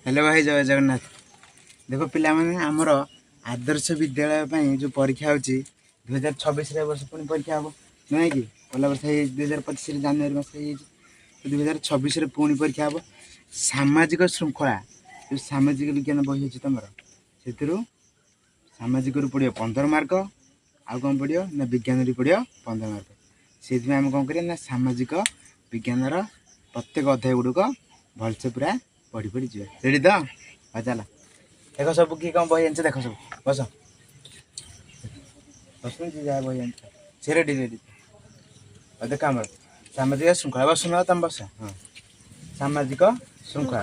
Hello भाई जय जगन्नाथ। देख पिला माने आमर आदर्श विद्यालय जो परीक्षा होची 2026 वर्ष पुणी परीक्षा हम नहीं कि गला वर्ष 2025 जनवरी मास 2026 पुणी परीक्षा हम। सामाजिक श्रृंखला जो सामाजिक विज्ञान बही अच्छी तुम से सामाजिक पड़ो 15 मार्क आउ कौन पड़ो ना विज्ञान पड़ो 15 मार्क। से आम कौन करें ना सामाजिक विज्ञान प्रत्येक अध्याय गुड़िक भलसे पूरा पढ़ी पढ़ी जी रेडी तो हाँ चल देख सब किए कौन बही आनी देख सब बस बस जहाँ बही आनी से रेडी रेडी देख आम सामाजिक श्रृंखला बस न तुम बस हाँ सामाजिक श्रृंखला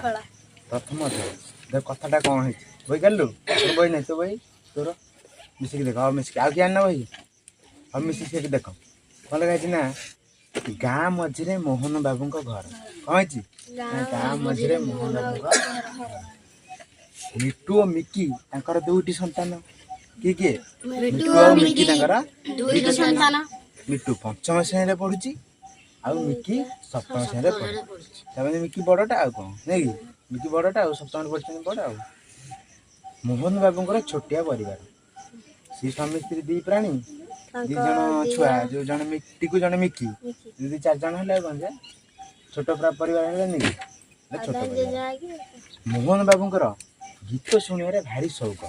प्रथम अध्याय देख कथाटा कौन है बही कालु बही नहीं तो बही तोर मिसिक देख हाँ मिसिक आगे आना बही हाँ मिसिक से देख कौन लगा ना गाँ मझे मोहन बाबू घर कौन है गाँ मझे मोहन बाबू मिट्टू और मिकी तांकर दुईटी संतान किए मिट्टू और मिकी दुईटी संतान मिट्टू पंचम श्रेणी पढ़ुची आउ मिकी सप्तम श्रेणी पढ़ुची मिकी बड़टा आउ कौन नहीं मिकी बड़टा आउ सप्तम पढ़ी बड़ आउ मोहन बाबूर छोटिया परिवार सी स्वामी स्त्री दी प्राणी दी जन छुआ जो जन मिट्टी को जन मिकी दी 4 जन है कौन जे छोट परिवार है छोट परिवार। मोहन बाबूर गीत शुणवे भारी शौक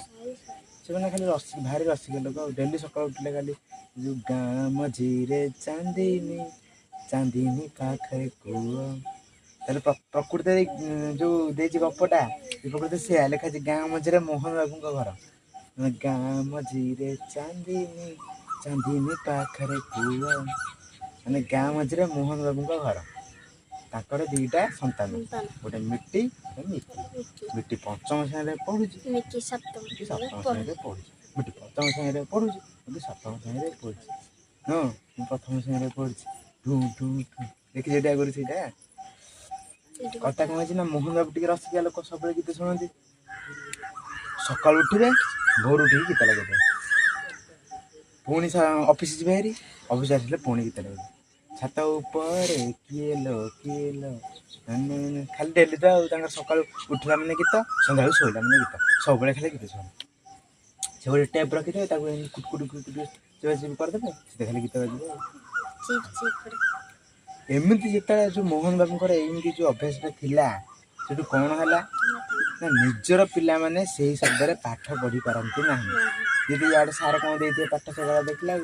से मैंने खाली भारी रसिक लोक डेली सकाल उठले खाली जो गाँ मझीरे चांदनी चांदनी पाखे कूल प्रकृति जो देती गपटा प्रकृति से लिखा गाँ मझे मोहन बाबू घर गाँ मझीरे चांदनी चांदनी पाखे कूल मैंने गाँ मझे मोहन बाबू घर ताकर दीटा संतान गोटे मिट्टी मिट्टी पंचम श्रेणी पढ़ुची मिट्टी सप्तम श्रेणी पढ़ुची मिट्टी पंचम श्रेणी पढ़ुची मिट्टी सप्तम श्रेणी पढ़ुची हाँ प्रथम श्रेणी पढ़ुची ढू ढू ढू देखी जेटा करी सीटा कथा कौन है ना मोहन बाबू टी रसिकिया लोक सब गीत शुणती सका उठे भोर उठे गीत लगे पुणी ऑफिस जी भारी ऑफिस आसले पुणी गीत लगे छात ऊपर किए लो खाली डेली तो सका उठला मैंने गीत सन्ध्या शोला मैंने गीत सब खाली गीत शुण से गोटे टेप रखिथे कुटकुट कुटकुट करदे से खाली गीत बाजिब एमती जिते जो मोहन बाबूर एमती जो अभ्यासटा थिला से कौन है ना निजर पिला माने से शब्द पाठ पढ़ी पारती ना यदि यार सार कौन दे पाठ से देखला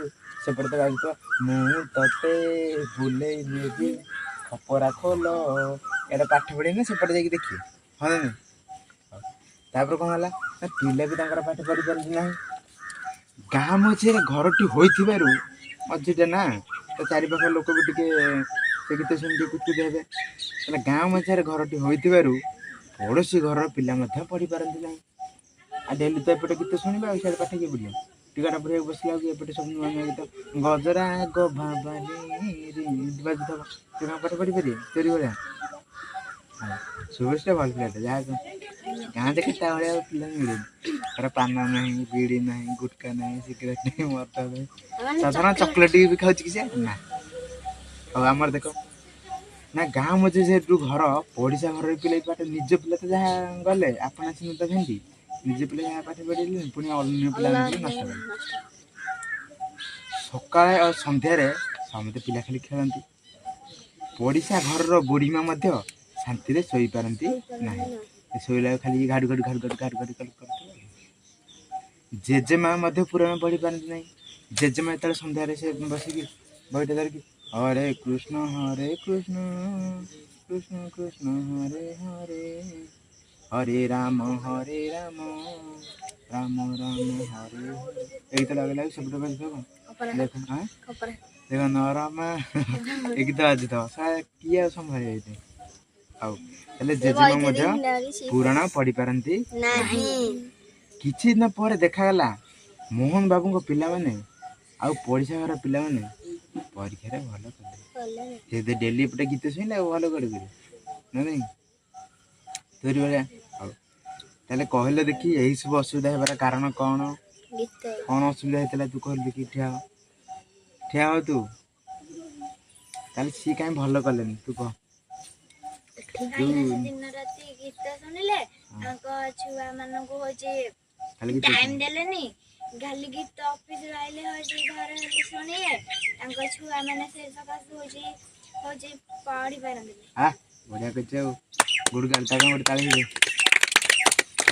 सेपटे तो गाड़ी मु ते बुले नेबी खपरा खोल एटा पाठ पढ़े ना सेपटे जाकि देखिए हाँ नहीं तापर कौन है पिला भी पाठ पढ़ी पारती ना गाँ मझे घरटी होइथिबारु मझीटा ना तो चारि पाख लोक भी टिके से गीत शुणी कुचकुच हे गाँ मझे घरटी होइथिबारु पड़ोशी घर पिला पढ़ी पारती ना आ डेली तो एपटे गीत शुणा सियाड़े पाठ किए पढ़िया टिकाटा पढ़िया बसला एपटे सब नुआ नुआ गीत गजरा गो बाजी पाठ पढ़ी पारे चोरी भाया सुरेश भल पिलाटा जहाँ गाँव केटा भाया पिला मिले तार पान ना बीड़ी ना गुटका ना सिगरेट नहीं मद नहीं साधारण चॉकलेट भी खाऊ कि ना और आमर देख ना गाँव मझे से घर पड़िशा घर पिला पाठ निज पिला तो जहाँ गले आपना सिंह तो भेंटी निजे पिला जहाँ पाठ पढ़े पुणी अन्य पिला नष्ट सका और सन्धार समस्त पिला खाली खेलती पड़िशा घर बुढ़ी माँ शांति शोई पारती ना शोला खाली घाड़ू घाड़ू घाड़ू घाड़ू घाड़ू घाड़ू कर जेजेमा पुराण पढ़ी पारती ना जेजेमा जो सन्धार से बसिक बहीटा धरिकी हरे कृष्ण कृष्ण कृष्ण हरे हरे हरे राम राम राम हरे एक तो लगे सब देख देख नरमा एक तो आज तो किए संभाल जाते जेजेमा पुराण पढ़ी पारती किछि दिन पर देखागला मोहन बाबू पिला माने आउ पड़िशा घर पिला माने परीक्षा भल कले डेली पटे गीत शुणिले भल कर नहीं तोरी भाया ताले कहले देखी यही सब असुविधा हेबार कारण कौन कौन असुविधा होता तू कहले देखी ठिया हो तू ताले सी कहीं भल कले तू कह दिन राति गीत शुणिले छुआ मानक होचे खाली गीत टाइम देलेनी खाली गीत ऑफिस आइले होचे घर सुनिए छुआ माने से सकाश होचे पढ़ी पारंदी आ बढ़िया कच्चे गुड गालता का मोड़ ताली दे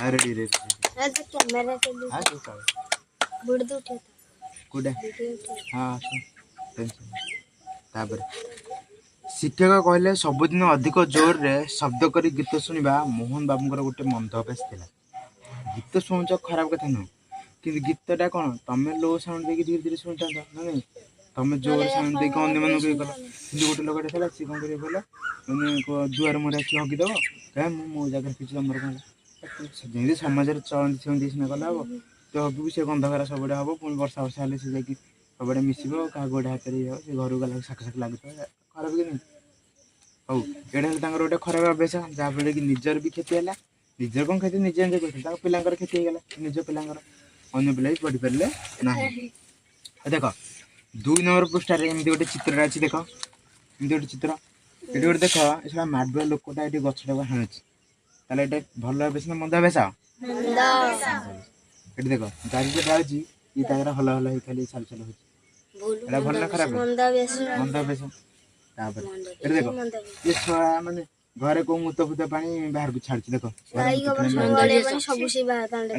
अरे रे आज कैमरा से हां तू का बुड़ दो उठे कुडे हां टेंशन तापर शिक्षक कहले सबुदिन अधिक जोर रे शब्द करी गीत सुनिबा मोहन बाबूंकर गोटे मंद अभ्यास थिला गीत सुनुच खराब कथा न कि गीतटा कौन तमें लो साउंड देकी धीरे धीरे सुनता ना नहीं तमें जोर साउंड देकी अन्य मन को कल कि गोटे लोकटे था सी कौन कर मैंने दुआर मोर आखिर हकीदेव क्या मो जगह किसी तुम कौन जमी समाज चलती सेमती सीना कले हम तो हबू से गंधकार सबुड़े हम पुणी वर्षा वर्षा हेल्ले से जाकि सबुड़े मिसब क्या गोड़े हाथ से घर गला साक साक लगे खराब कि नहीं हौ एटा गोटे खराब अभ्यास जहाँफल कि निजर भी क्षति है निजर कौन क्षति निजे एंजय करते पिलांकर क्षति होगा निज पिलांकर अन्य पिला भी पढ़ी पारे ना देख 2 नंबर पृष्ठार एमती गोटे चित्र अच्छी देख एमती गोटे चित्र ये गोटे देख ये माडुआ लोकटा ये गछटा हाणुची ताले ये भल अभ्यास ना मंद अभ्यास ये देख गाड़ी जाऊँगी ये तार हल हल हो खाली चल चल हो भल ना खराब मंद अभ्यास तापर ये देख ये छुआ माने घरे को मुत फुत पानी बाहर को छाड़ी देख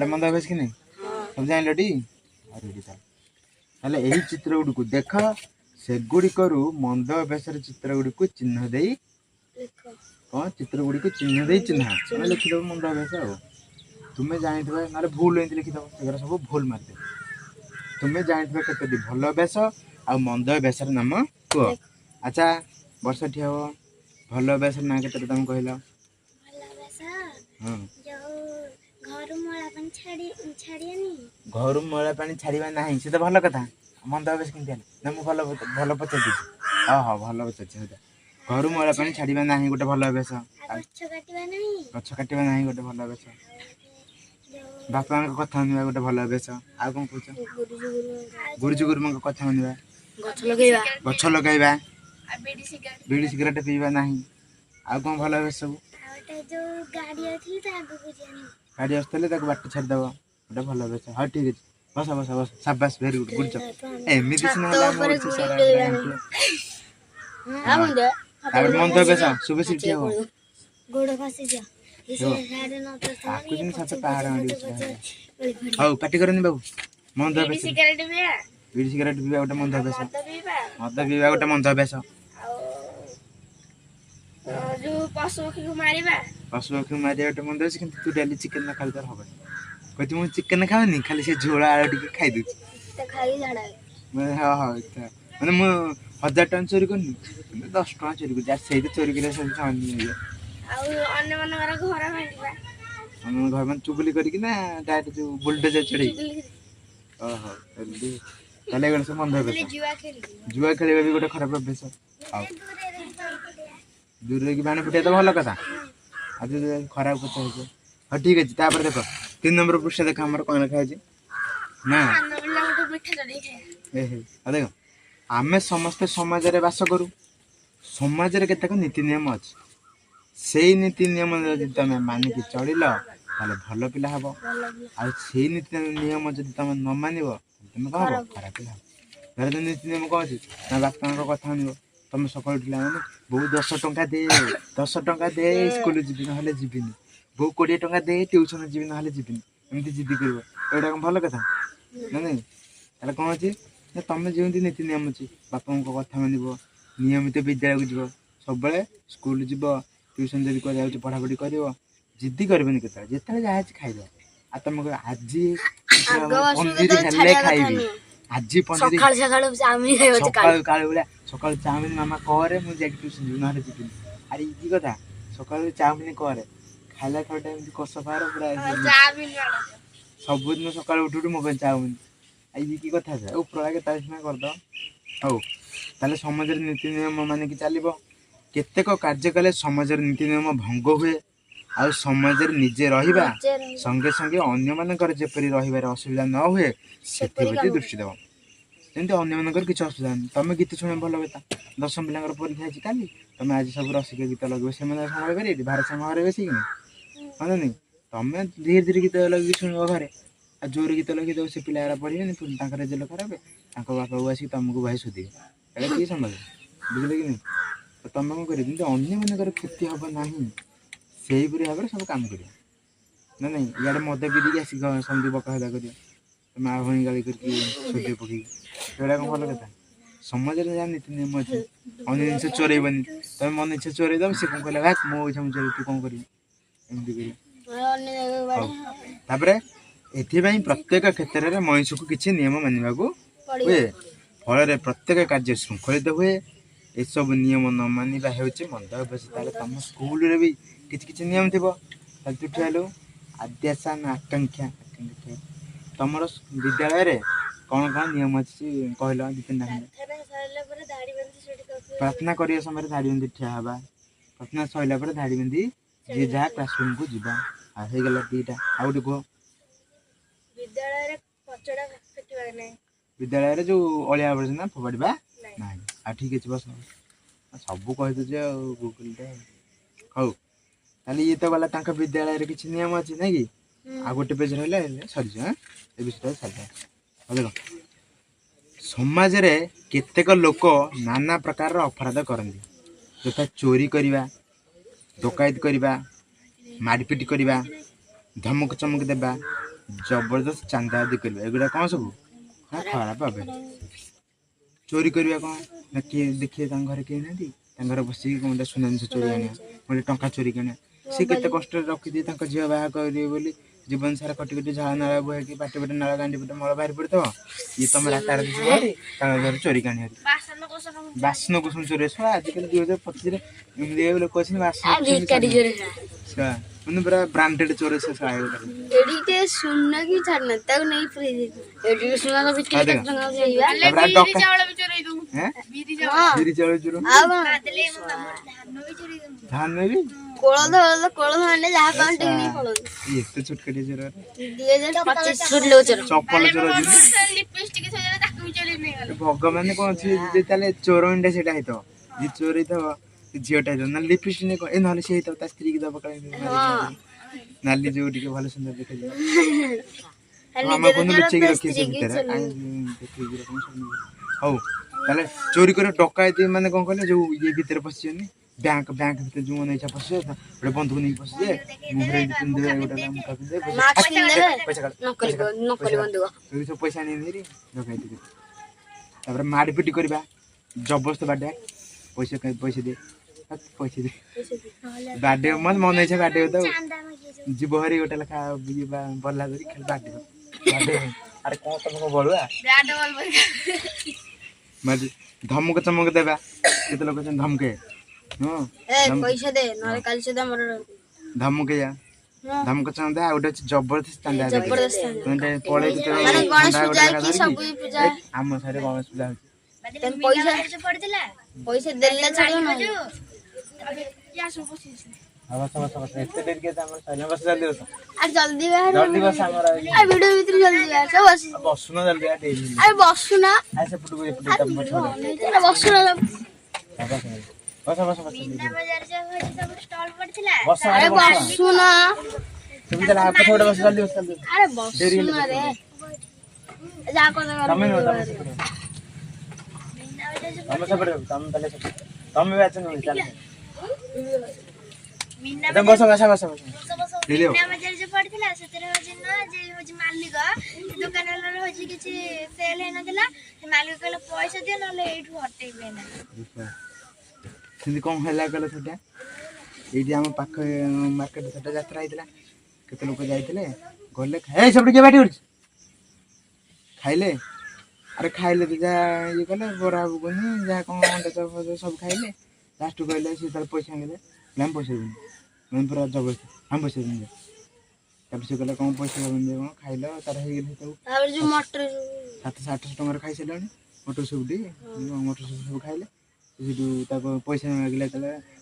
मंद अभ्यास कि नहीं सब जान टी अरे यही चित्र गुड़ी देख सेगुड़िक मंद अभ्यास चित्र गुड़ी चिन्ह दे कौन चित्र गुड़ी चिन्ह दे चिन्ह लिखिद मंद अभ्यास तुम्हें जानी ना भूल एमती लिखिद से सब भूल मारदे तुम्हें जानी के भल अभ्यास आ मंद अभ्यास नाम कह अच्छा वर्षा ठिया हो भल अभ्यास ना के तुम कहल घर मैला पानी छाड़ा ना से तो भल कथा मंद अभ्यास केमती ना मुझे भल भल पचार हाँ हाँ भल पचार घर मैला पानी छाड़ा ना गोटे भल अभ्यास गछ काटा ना गोटे भल अभ्यास बापा कथा मानवा गोटे भल अभ्यास आ कौन कह गुरुजी गुरुमा कथा मानवा गछ लगेगा बीड़ी सिगरेट पीवा ना आ कौन भल अभ्यास सब गाड़ी आसते बाट छाड़देव गोटे भल अभ्यास हाँ ठीक अच्छे बस बस बस शाबाश वेरी गुड गुड जब एमती मंद अभ्यास शुभ शिक्षी हो हौ पार्टी करनी बाबू मंद अभ्यास बीड़ी सिगरेट पीवा गोटे मंद अभ्यास मद पीवा गोटे मंद अभ्यास पशु पक्षी मारिया गोटे मंद अभ्यास तू डेली चिकेन ना खाली तार हम कहती मुझे चिकेन खाऊनी खाली से झोला आलू टिके खाई दूसरी हाँ हाँ मैंने मुझे 1000 टଙ୍କା चोरी करनी 10 ଟଙ୍କା चोरी कर से चोरी कर घर में चुगली करके ना डायरेक्ट जो बुलडोजर चढ़ी ओहो ताले गण से मंद अभ्यास जुआ खेलवा भी गोटे खराब अभ्यास दूर की बाण फुटे तो भल कथा आज खराब कथा हो हाँ ठीक अच्छे तापर देख 3 नंबर पृष्ठ देख आम कौन लिखा है ना देख आमे समस्ते समाज रे बास करू समाज रे केतक नीति नियम अच्छे से नीति नियम यदि तुम मानिक चल भल पिला हम आई नीति नियम जब तुम न मान तुम कौन हम खराब पिला घर तो नीति नियम कौन अच्छे ना बापा कथा मानव तुम सकाल उठला मैंने बहु 10 ଟଙ୍କା दे 10 ଟଙ୍କା दे स्कूल जी ना जीविनी बहु 20 ଟଙ୍କା दे ट्यूशन जी ना जीविनी एमती जिद्दी कर एटा कौन भल कथा ना नहीं ताले कौन अच्छे ना तुम जो नीति नियम अच्छे बापा कथा मानव नियमित विद्यालय को जीव सब स्कूल जीव ट्यूशन जब जाऊँ पढ़ापढ़ी कर जिद्दी करनी के जिते जहाँ खाइद आ तुम आज पनीर हेल्ले खाइबी आज पनीर सका सका चाउमिन मामा करे मुझे ट्यूशन जी ना जीवन अरे ये कथा सका चाउमिन करे खाला थोड़ा एमती कष पार पूरा सबुदिन सका उठ उठ मोबाइल चाउमिन ये कि कथा उपरा के तारीफ करद हौ ताले समाज नीति नियम मानिक चलो केतेक कार्य कले समाज नीति नियम भंग हुए आ समाज निजे रहिबा संगे संगे अन्य मानकर जेपरि रहिबार असुविधा न हुए से दृष्टि देव जमी अन्य मानकर किसी असुविधा नहीं तुम गीत शुणे भल कथा 10 पिला परीक्षा अच्छी काली तुम आज सब रसिक गीत लगे से संभाल पारे भारत संभाल बेस कि हाँ नहीं ତମେ ଧୀରେ ଧୀରେ ଗୀତ ଲଗେଇକି ଶୁଣିବ ଘରେ ଆଉ ଜୋରେ ଗୀତ ଲଗେଇଦବ ସେ ପିଲାଗୁରା ପଢ଼ିବେନି ପୁଣି ତାଙ୍କ ରେଜଲ୍ଟ ଖରାପ ତାଙ୍କ ବାପା ବୋଉ ଆସିକି ତମକୁ ଭାଇ ଶୋଧିବେ ଏଇଟା କିଏ ସମ୍ଭାଳିବ ବୁଝିଲେ କି ନାହିଁ ତ ତମେ କ'ଣ କରିବ ଯେମିତି ଅନ୍ୟମାନଙ୍କର କ୍ଷତି ହେବ ନାହିଁ ସେଇପରି ଭାବରେ ସବୁ କାମ କରିବ ନା ନାଇଁ ଇଆଡ଼େ ମଦ ପିଇ ଦେଇକି ଆସିକି ସେମିତି ବକା ହଦା କରିବ ମା ଭଉଣୀ ଗାଳି କରିକି ଶୋଧିବ ପକେଇକି ସେଗୁଡ଼ା କ'ଣ ଭଲ କଥା ସମାଜରେ ଯାହା ନୀତି ନିୟମ ଅଛି ଅନ୍ୟ ଜିନିଷ ଚୋରେଇବନି ତମେ ମନ ଇଚ୍ଛା ଚୋରେଇ ଦବ ସେ କ'ଣ କହିଲା ଭାଇ ମୋ ଇଚ୍ଛା ମୁଁ ଚୋରେଇ ତୁ କ'ଣ କରିବୁ ଏମିତି କରିବ ହଉ ତାପରେ ଏଥିପାଇଁ ପ୍ରତ୍ୟେକ କ୍ଷେତ୍ରରେ ମଣିଷକୁ କିଛି ନିୟମ ମାନିବାକୁ ହୁଏ ଫଳରେ ପ୍ରତ୍ୟେକ କାର୍ଯ୍ୟ ଶୃଙ୍ଖଳିତ ହୁଏ ଏସବୁ ନିୟମ ନ ମାନିବା ହେଉଛି ମନ୍ଦ ଅଭ୍ୟାସ ତାହେଲେ ତମ ସ୍କୁଲରେ ବି କିଛି କିଛି ନିୟମ ଥିବ ତାହେଲେ ତୁ ଠିଆ ହେଲୁ ଆଦ୍ୟାସନ ଆକାଂକ୍ଷା ତମର ବିଦ୍ୟାଳୟରେ କ'ଣ କ'ଣ ନିୟମ ଅଛି କହିଲ ଦି ତିନିଟା ଖଣ୍ଡେ ପ୍ରାର୍ଥନା କରିବା ସମୟରେ ଧାଡ଼ି ବାନ୍ଧି ଠିଆ ହେବା ପ୍ରାର୍ଥନା ସରିଲା ପରେ ଧାଡ଼ି ବାନ୍ଧି ଯିଏ ଯାହା କ୍ଲାସରୁମ୍କୁ ଯିବା ଆଉ ହେଇଗଲା ଦୁଇଟା ଆଉ ଗୋଟେ କୁହ ବିଦ୍ୟାଳୟରେ ଯୋଉ ଅଳିଆ ଆବର୍ଜନା ଫୋପାଡ଼ିବା ନାହିଁ ଆଉ ଠିକ୍ ଅଛି ବସ ସବୁ କହିଦେଉଛି ଆଉ ଗୁଗୁଲରେ ହଉ ତାହେଲେ ଇଏ ତ ଗଲା ତାଙ୍କ ବିଦ୍ୟାଳୟରେ କିଛି ନିୟମ ଅଛି ନାଇଁ କି ଆଉ ଗୋଟେ ପେଜ ରହିଲା ସରିଯିବ ଏ ବିଷୟରେ ଛାଡ଼ିବା ହଉ ଦେଖ ସମାଜରେ କେତେକ ଲୋକ ନାନା ପ୍ରକାରର ଅପରାଧ କରନ୍ତି ଯଥା ଚୋରି କରିବା ଡକାୟତି କରିବା ମାରପିଟ କରିବା ଧମକ ଚମକ ଦେବା ଜବରଦସ୍ତ ଚାନ୍ଦା ଆଦି କରିବା ଏଗୁଡ଼ା କ'ଣ ସବୁ ଖରାପ ଅଭ୍ୟାସ ଚୋରି କରିବା କ'ଣ ନା କିଏ ଦେଖିବେ ତାଙ୍କ ଘରେ କେହି ନାହାନ୍ତି ତାଙ୍କ ଘରେ ବସିକି ଗୋଟେ ସୁନା ଜିନିଷ ଚୋରି ଆଣିବା ଗୋଟେ ଟଙ୍କା ଚୋରିକି ଆଣିବା ସେ କେତେ କଷ୍ଟରେ ରଖିଦିଏ ତାଙ୍କ ଝିଅ ବାହା କରିବେ ବୋଲି ଜୀବନ ସାରା କଟି କଟି ଝାଳ ନାଳ ବୋହିକି ପାଟି ପଟେ ନାଳ ଗାଣ୍ଡି ପଟେ ମଳ ବାହାରି ପଡ଼ିଥିବ ଇଏ ତମେ ରାତାରାତି ଯିବ ହାରି ତାଙ୍କ ଘରେ ଚୋରିକି ଆଣି ହାରି ବାସନ କୁସନ ଚୋରି ଶୁଣ ଆଜିକାଲି 2025ରେ ଏମିତି ଲୋକ ଅଛନ୍ତି ବାସନ ମାନେ ପୁରା ବ୍ରାଣ୍ଡେଡ୍ ଚୋର ସେ ସୁନା କି ଛାଡନା ତାକୁ ନେଇ ଫ୍ରିଜ ଏଠି ସୁନା ତ ବିକ୍ରି ବିରି ଚାଉଳ ଚୋର ଧାନ ବି କୋଳଥ ଆଣିଲେ ଯାହା କଣ ଟିକେ ନେଇ ପଳନ୍ତି ଏତେ ଛୋଟକାଟିଆ ଚୋର 2025 ଚପଲ ଚୋର ଭଗବାନ କ'ଣ ଅଛି ଯେ ତାହେଲେ ଚୋର ଇଣ୍ଡା ସେଇଟା ହେଇଥିବ ଯିଏ ଚୋର ହେଇଥିବ ଝିଅଟା ହେଇଥିବ ନହେଲେ ଲିପଷ୍ଟିକ୍ ନେଇ ଏ ନହେଲେ ସେ ହେଇଥିବ ତା ସ୍ତ୍ରୀକି ଦବ ନାଲି ଯୋଉ ଟିକେ ଭଲ ସୁନ୍ଦର ଦେଖାଯିବ ଆମେ কোনো ଲୁଚେଇକି ରଖିବେ ସେ ଭିତରେ ହଉ ତାହେଲେ ଚୋରି କରି ଡକାୟତି ମାନେ କ'ଣ କହିଲେ ଯୋଉ ଇଏ ଭିତରେ ପଶିଛନ୍ତି ବ୍ୟାଙ୍କ ଭିତରେ ଯୋଉ ମନେ ଇଚ୍ଛା ପଶିଯିବ ଗୋଟେ ବନ୍ଧୁକୁ ନେଇକି ପଶିଯିବେ ମୁହଁରେ ପିନ୍ଧିଦେବେ ଗୋଟେ ସବୁ ପଇସା ନେଇ ଡକାୟତି କରି ତାପରେ ମାରପିଟ କରିବା ଜବରଦସ୍ତ ବାଡେଇବା ପଇସା ଦେ ବାଡେଇବ ମାନେ ମନ ଇଚ୍ଛା ବାଡେଇବ ତ ଯିବ ହରି ଗୋଟେ ଲେଖା ବଲ୍ଲା ଧରି ଖାଲି ବାଡେଇବ ଆରେ କ'ଣ ତମେ ବଳୁଆ ଧମକ ଚମକ ଦେବା କେତେ ଲୋକ ଅଛନ୍ତି ଧମକେ ପଇସା ଦେ ନହେଲେ କାଲି ସୁଦ୍ଧା ଆମର ଧମକେଇବା ଧମକ ଚମକ ଦେବା ଆଉ ଗୋଟେ ଅଛି ଜବରଦସ୍ତ ଚାନ୍ଦା ପଳେଇ ଆମ ସାରେ ଗଣେଶ ପୂଜା ହଉଛି ପଇସା ଦେଲେ ଛାଡ଼ିବ ଏତେ ଡେରି କେତେ ଆମର ବସ ଜଲ୍ଦି ବସ ଜଲ୍ଦି ଜଲ୍ଦି ବସ ଆମର ଭିଡିଓ ଭିତରେ ଜଲ୍ଦି ବସୁନ ଜଲ୍ଦି ଆରେ ବସୁନା ସେପଟକୁ ବସୁନା ବସ ଆରେ ବସୁନା ସେମିତି ପଛ ଗୋଟେ ବସ ଜଲ୍ଦି ବସ ଆରେ ବସୁନା ରେ ଯା କର ତମେ ସେପଟେ ତମେ ବି ଆଛ ନୁହେଁ ଚାଲ ବସ ପଡିଥିଲା ସେଥିରେ ହଉଛି ନା ଯେ ହଉଛି ମାଲିକ ଦୋକାନ ହଉଛି କିଛି ସେଲ ହେଇନଥିଲା ସେ ମାଲିକ କହିଲେ ପଇସା ଦିଅ ନହେଲେ ଏଇଠୁ ହଟେଇବେ ନା ସେମିତି କ'ଣ ହେଲା କହିଲ ସେଟା ଏଇଠି ଆମ ପାଖ ମାର୍କେଟ ସେଟା ଯାତ୍ରା ହେଇଥିଲା କେତେ ଲୋକ ଯାଇଥିଲେ ଗଲେ ସେପଟେ କିଏ ବାଟି କରୁଛି ଖାଇଲେ ଆରେ ଖାଇଲେ ତ ଯାହା ଇଏ କଲେ ବରା ବୁଗୁନି ଯାହା କ'ଣ ଅଣ୍ଡା ଚପ ସବୁ ଖାଇଲେ ଲାଷ୍ଟ କହିଲେ ସେ ତାର ପଇସା ଆଣିଲେ ଆମେ ପଇସା ଦେବୁନି ମାନେ ପୁରା ଜବରଦସ୍ତି ଆମେ ପଇସା ଦେବୁନି ତାପରେ ସେ କହିଲେ କ'ଣ ପଇସା ଦେବୁନି କ'ଣ ଖାଇଲ ତାର ହେଇଗଲେ ତାକୁ 700-800 ଟଙ୍କାରେ ଖାଇସାରିଲାଣି ମଟର ସୁପଟି ମଟର ସୁପ ସବୁ ଖାଇଲେ ସେଠୁ ତାକୁ ପଇସା ମାଗିଲା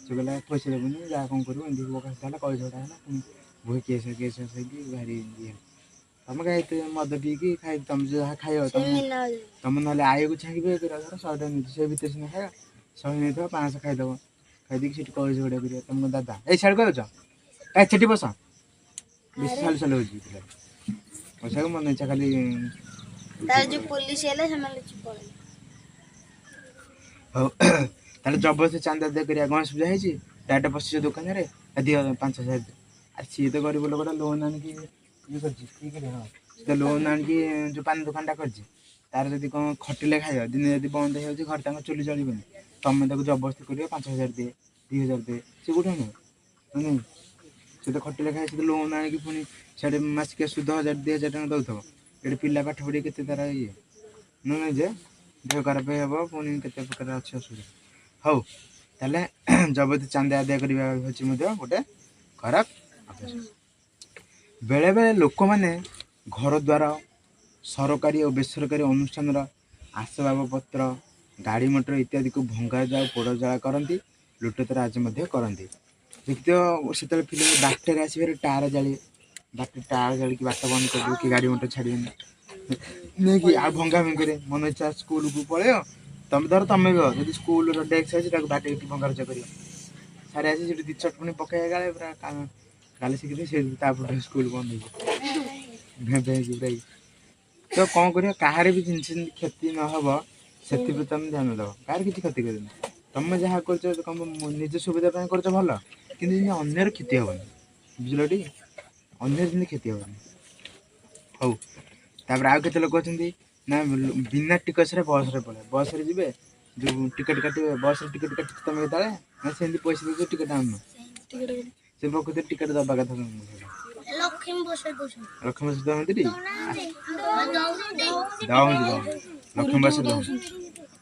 ସେ କହିଲା ପଇସା ଦେବୁନି ଯାହା କ'ଣ କରିବୁ ଏମିତି ବକାଶା ହେଲା କଳିଝଗଡ଼ା ହେଲା ପୁଣି ବହି କେସ୍ ହେଇକି ଭାରି ଇଏ ତମେ କାହିଁ ଏତେ ମଦ ପିଇକି ଖାଇ ତମେ ଯାହା ଖାଇବ ତମେ ନହେଲେ ଆୟକୁ ଛାଙ୍କିବେ 100 ଟଙ୍କା ନେଇଛି ସେ ଭିତରେ ସିନା ଖାଇବା 100 ନେଇଥିବ 500 ଖାଇଦେବ ଖାଇଦେଇକି ସେଠି କଳିଝଗଡ଼ା କରିବା ତମ ଦାଦା ଏଇ ସିଆଡ଼େ କହିଛ କାହିଁ ସେଠି ବସ ବେଶୀ ସାଲୁ ସାଲୁ ହେଉଛି ପିଲା ପଇସାକୁ ମନ ଇଚ୍ଛା ଖାଲି ତାର ଯୋଉ ପୋଲିସ ହେଲେ ସେମାନେ ପଳେଇଲେ। ହଉ ତାହେଲେ ଜବରଦସ୍ତି ଚାନ୍ଦା ଆଦାୟ କରିବା ଗଣେଶ ପୂଜା ହେଇଛି ଡାଇରେକ୍ଟ ବସିଛ ଦୋକାନରେ ଦିଅ 5,000 ଦିଅ ଆରେ ସିଏ ତ ଗରିବ ଲୋକଟା ଲୋନ୍ ଆଣିକି ଇଏ କରିଛି ଠିକ୍ ହଁ ସିଏ ତ ଲୋନ୍ ଆଣିକି ଯେଉଁ ପାନ ଦୋକାନଟା କରିଛି ତାର ଯଦି କ'ଣ ଖଟିଲେ ଖାଇବ ଦିନେ ଯଦି ବନ୍ଦ ହେଇଯାଉଛି ଘରେ ତାଙ୍କ ଚୁଲି ଚଳିବନି ତମେ ତାକୁ ଜବରଦସ୍ତି କରିବ 5,000 ଦେ 2,000 ଦେ ସେ କୋଉଠି ଆଣିବ ନାଇଁ ସେ ତ ଖଟିଲେ ଖାଇ ସେ ତ ଲୋନ୍ ଆଣିକି ପୁଣି ସିଆଡ଼େ ମାସିକିଆ ସୁଧ 1,000 2,000 ଟଙ୍କା ଦେଉଥିବ ଏଠି ପିଲା ପାଠ ପଢ଼ି କେତେ ତାର ଇଏ ନୁହେଁ ଯେ ଦେହ ଖରାପ ହେବ ପୁଣି କେତେ ପ୍ରକାର ଅଛି ଅସୁବିଧା ହଉ ତାହେଲେ ଜବରଦସ୍ତି ଚାନ୍ଦା ଆଦାୟ କରିବା ହେଉଛି ମଧ୍ୟ ଗୋଟେ ଖରାପ ଅଭ୍ୟାସ ବେଳେବେଳେ ଲୋକମାନେ ଘର ଦ୍ୱାର ସରକାରୀ ଓ ବେସରକାରୀ ଅନୁଷ୍ଠାନର ଆସବାବପତ୍ର ଗାଡ଼ି ମଟର ଇତ୍ୟାଦିକୁ ଭଙ୍ଗାରୁଜା ଓ ପୋଡ଼ଜଳା କରନ୍ତି ଲୁଟତରାଜ ମଧ୍ୟ କରନ୍ତି ଦେଖିଥିବ ସେତେବେଳେ ଫିଲ୍ମ ବାଟରେ ଆସିବାରେ ଟାର ଜାଳି ବାଟରେ ଟାର ଜାଳିକି ବାଟ ବନ୍ଦ କରିଦେବେ କି ଗାଡ଼ି ମଟର ଛାଡ଼ିବେନି ନେଇକି ଆଉ ଭଙ୍ଗା ଭଙ୍ଗିରେ ମନ ଇଚ୍ଛା ସ୍କୁଲକୁ ପଳେଇବ ତମେ ଧର ତମେ ବି ଯଦି ସ୍କୁଲର ଡେସ୍କ ଅଛି ତାକୁ ବାଟେଇକି ଭଙ୍ଗାରୁଜା କରିବ ସାରେ ଆସି ସେଠି 2 ଚଟଣି ପକେଇବା ଗାଳେ ପୁରା କାଲି ଶିଖିଲେ ସେ ତାପରେ ସ୍କୁଲ ବନ୍ଦ ହେଇଯିବ ଭେଁ ଭେଁ ତ କ'ଣ କରିବ କାହାର ବି ଜିନିଷ ଯେମିତି କ୍ଷତି ନହେବ ସେଥିପ୍ରତି ତମେ ଧ୍ୟାନ ଦେବ କାହାର କିଛି କ୍ଷତି କରିବନି ତମେ ଯାହା କରୁଛ ତମ ନିଜ ସୁବିଧା ପାଇଁ କରୁଛ ଭଲ କିନ୍ତୁ ଯେମିତି ଅନ୍ୟର କ୍ଷତି ହେବନି ବୁଝିଲ ଟି ଅନ୍ୟର ଯେମିତି କ୍ଷତି ହେବନି ହଉ ତାପରେ ଆଉ କେତେ ଲୋକ ଅଛନ୍ତି ନା ବିନା ଟିକସରେ ବସ୍ରେ ପଳେଇବେ ବସ୍ରେ ଯିବେ ଯେଉଁ ଟିକେଟ୍ କାଟିବେ ବସ୍ରେ ଟିକେଟ୍ କାଟିଛ ତମେ କେତେବେଳେ ନା ସେମିତି ପଇସା ଦେଇଛ ଟିକେଟ୍ ଆଣୁନ ସେ ପ୍ରକୃତିରେ ଟିକେଟ୍ ଦେବା କଥା ଲକ୍ଷ୍ମୀ ବସ ଦଉଛନ୍ତି ଲକ୍ଷ୍ମୀ ବସ ଦଉଛନ୍ତି ଲକ୍ଷ୍ମୀ ବସ ଦଉଛନ୍ତି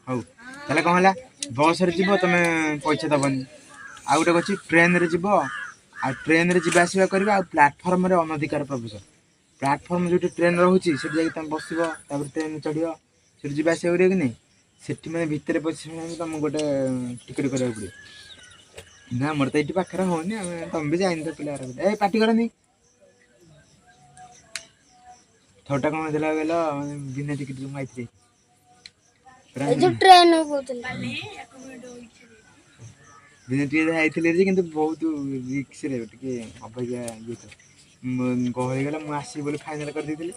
ହଉ ତାହେଲେ କ'ଣ ହେଲା ବସ୍ରେ ଯିବ ତମେ ପଇସା ଦେବନି ଆଉ ଗୋଟେ ଅଛି ଟ୍ରେନ୍ରେ ଯିବ ଆଉ ଟ୍ରେନ୍ରେ ଯିବା ଆସିବା କରିବା ଆଉ ପ୍ଲାଟଫର୍ମରେ ଅନଧିକାର ପ୍ରବେଶ ପ୍ଲାଟଫର୍ମ ଯେଉଁଠି ଟ୍ରେନ୍ ରହୁଛି ସେଠି ଯାଇକି ତମେ ବସିବ ତାପରେ ଟ୍ରେନ୍ ଚଢ଼ିବ ସେଠି ଯିବା ଆସିବା କରିବ କି ନାହିଁ ସେଠି ମାନେ ଭିତରେ ପଶିବା ତମକୁ ଗୋଟେ ଟିକେଟ୍ କରିବାକୁ ପଡ଼ିବ ନା ଆମର ତ ଏଇଠି ପାଖରେ ହେଉନି ଆମେ ତମେ ବି ଯାଇନି ତ ପିଲା ଏ ପାଟି କରନି ଥରଟା କ'ଣ ହେଇଥିଲା କହିଲ ବିନା ଟିକେଟ୍ ମୁଁ ଆଇଥିଲି ଦିନେ ଟିକେ ଯାଇଥିଲି ଯେ କିନ୍ତୁ ବହୁତ ରିକ୍ସରେ ଟିକେ ଅବାଗିଆ ଇଏ ଗହଳି ହେଇଗଲା ମୁଁ ଆସିବି ବୋଲି ଫାଇନାଲ୍ କରିଦେଇଥିଲି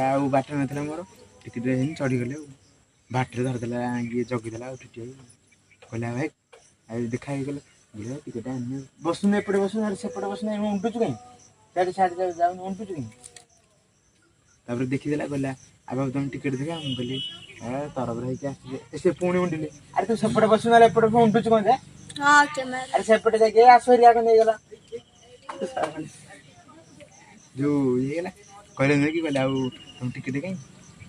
ଆଉ ବାଟ ନଥିଲା ମୋର ଟିକେଟ୍ ହେଇନି ଚଢ଼ିଗଲି ଆଉ ବାଟରେ ଧରିଦେଲା ଇଏ ଜଗିଦେଲା ଆଉ ଠିକ୍ କହିଲା ଭାଇ ଆଉ ଦେଖା ହେଇଗଲେ ଟିକେଟ୍ ଆଣିନି ବସୁନି ଏପଟେ ବସୁନି ସେପଟେ ବସୁନି ଉଣ୍ଡୁଛୁ କାହିଁ ସିଆଡ଼େ ସିଆଡ଼େ ଯାଉନି ଉଣ୍ଡୁଛୁ କାହିଁ ତାପରେ ଦେଖିଦେଲା କହିଲା ଆଉ ବାବୁ ତମେ ଟିକେଟ୍ ଦେଖା ମୁଁ କହିଲି ତରବର ହେଇକି ଆସିଛି ସେ ପୁଣି ଉଣ୍ଡିଲି ଆରେ ତୁ ସେପଟେ ବସୁ ନହେଲେ ଏପଟେ ଉଣ୍ଡୁଛୁ କ'ଣ ଯା ଆରେ ସେପଟେ ଯାଇକି ଆସ ଆଗ ନେଇଗଲା ଯୋଉ ଇଏ ହେଇଗଲା କହିଲେ ନୁହେଁ କି କହିଲେ ଆଉ ତମେ ଟିକେଟ୍ କାହିଁ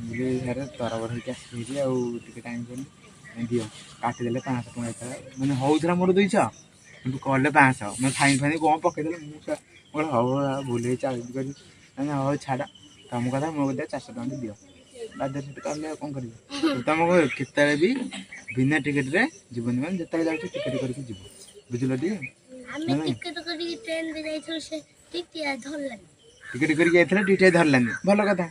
ବୋଲେ ସାର୍ ତରବର ହେଇକି ଆସିଛି ଆଉ ଟିକେଟ୍ ଆଣିଛନ୍ତି ଦିଅ କାଟିଦେଲେ 500 ଟଙ୍କା ହେଇଥିଲା ମାନେ ହେଉଥିଲା ମୋର 200 କିନ୍ତୁ କହିଲେ 500 ମାନେ ଫାଇନ୍ କ'ଣ ପକେଇଦେଲେ ମୁଁ କହିଲେ ହଉ ଆଉ ଭୁଲ ହେଇ ଚାଳିଶ କରି ହଉ ଛାଡ଼ ତମ କଥା ମୋ କଥା 400 ଟଙ୍କା ଦିଅ ବାଧ୍ୟ ସେଠି କଲେ ଆଉ କ'ଣ କରିବି ତମକୁ କେତେବେଳେ ବି ବିନା ଟିକେଟ୍ରେ ଯିବନି ମାନେ ଯେତେବେଳେ ଯାଉଛ ଟିକେଟ୍ କରିକି ଯିବ ବୁଝିଲ ଟି ଟିକେଟ୍ କରିକି ଯାଇଥିଲା ଟିକେଟ୍ ଧରିଲାନି ଭଲ କଥା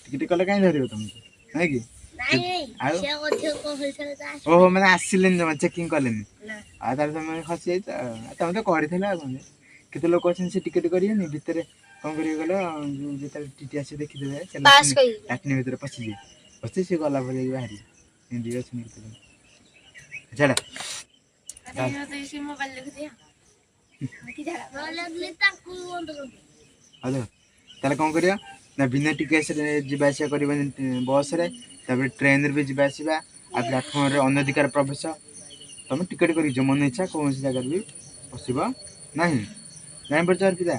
ଟିକେଟ୍ କଲେ କାହିଁ ଧରିବ ତମକୁ ନାଇଁ କି ଆଉ ଓହୋ ମାନେ ଆସିଲେନି ଜମା ଚେକିଂ କଲେନି ଆଉ ତାହେଲେ ତମେ ଖସି ଯାଇଛ ତମେ ତ କରିଥିଲ ଆଉ କ'ଣ କେତେ ଲୋକ ଅଛନ୍ତି ସେ ଟିକେଟ୍ କରିବେନି ଭିତରେ କ'ଣ କରିବେ କହିଲ ଯେଉଁ ଯେତେବେଳେ ଟିଟି ଆସି ଦେଖିଦେବେ ଲାଟିନି ଭିତରେ ପଶିଯିବେ ପଶି ସେ ଗଲା ପରେ ଯାଇକି ବାହାରିବେ ଏମିତି ଅଛନ୍ତି କେତେ ଛାଡ଼ ହ୍ୟାଲୋ ତାହେଲେ କ'ଣ କରିବା ନା ବିନା ଟିକେଟ୍ରେ ଯିବା ଆସିବା କରିବାନି ବସ୍ରେ ତାପରେ ଟ୍ରେନ୍ରେ ବି ଯିବା ଆସିବା ଆଉ ପ୍ଲାଟଫର୍ମରେ ଅନଧିକାର ପ୍ରବେଶ ତମେ ଟିକେଟ୍ କରିଛ ମନ ଇଚ୍ଛା କୌଣସି ଜାଗାରେ ବି ବସିବ ନାହିଁ ଜାଣିପାରୁଛ ଅର୍ପିତା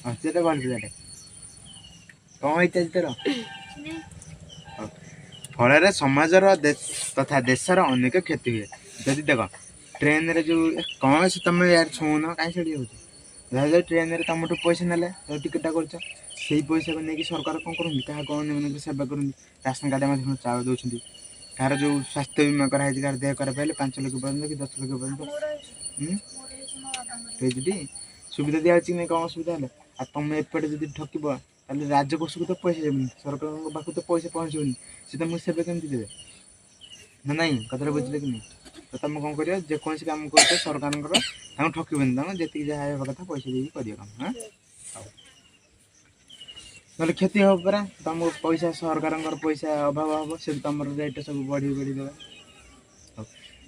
ହସିଟା ଭଲ ପିଲାଟା କ'ଣ ହେଇଛି ତୋର ଫଳରେ ସମାଜର ତଥା ଦେଶର ଅନେକ କ୍ଷତି ହୁଏ ଯଦି ଦେଖ ଟ୍ରେନ୍ରେ ଯେଉଁ କ'ଣ ସେ ତମେ ୟାର ଛୁଉଁନ କାହିଁ ସେଠି ହେଉଛି ଯାହା ଟ୍ରେନ୍ରେ ତମଠୁ ପଇସା ନେଲେ ତମେ ଟିକେଟ୍ଟା କରୁଛ ସେଇ ପଇସାକୁ ନେଇକି ସରକାର କ'ଣ କରନ୍ତି କାହାକୁ ଅନ୍ୟମାନଙ୍କୁ ସେବା କରନ୍ତି ରାସନ କାର୍ଡ଼ ମାଧ୍ୟମରେ ଚାଉଳ ଦେଉଛନ୍ତି କାହାର ଯେଉଁ ସ୍ୱାସ୍ଥ୍ୟ ବୀମା କରାହେଇଛି କାହାର ଦେହ ଖରାପ ହେଲେ 5 ଲକ୍ଷ ପର୍ଯ୍ୟନ୍ତ କି 10 ଲକ୍ଷ ପର୍ଯ୍ୟନ୍ତ ହେଇଛି ଟି ସୁବିଧା ଦିଆହେଉଛି କି ନାହିଁ କ'ଣ ଅସୁବିଧା ହେଲେ ଆଉ ତମେ ଏପଟେ ଯଦି ଠକିବ ତାହେଲେ ରାଜକୋଷକୁ ତ ପଇସା ଦେବନି ସରକାରଙ୍କ ପାଖକୁ ତ ପଇସା ପହଞ୍ଚିବନି ସେ ତମକୁ ସେବା କେମିତି ଦେବେ ନା ନାଇଁ କଥାଟା ବୁଝିଲେ କି ନାହିଁ ତ ତମେ କ'ଣ କରିବ ଯେକୌଣସି କାମ କରୁଛ ସରକାରଙ୍କର ତାଙ୍କୁ ଠକିବନି ତମେ ଯେତିକି ଯାହା ହେବା କଥା ପଇସା ଦେଇକି କରିବ କାମ नହେले क्षति हो परा तुमको पैसा सरकार पैसा अभाव हम से तुम रेट सब बढ़ी बढ़ी देवा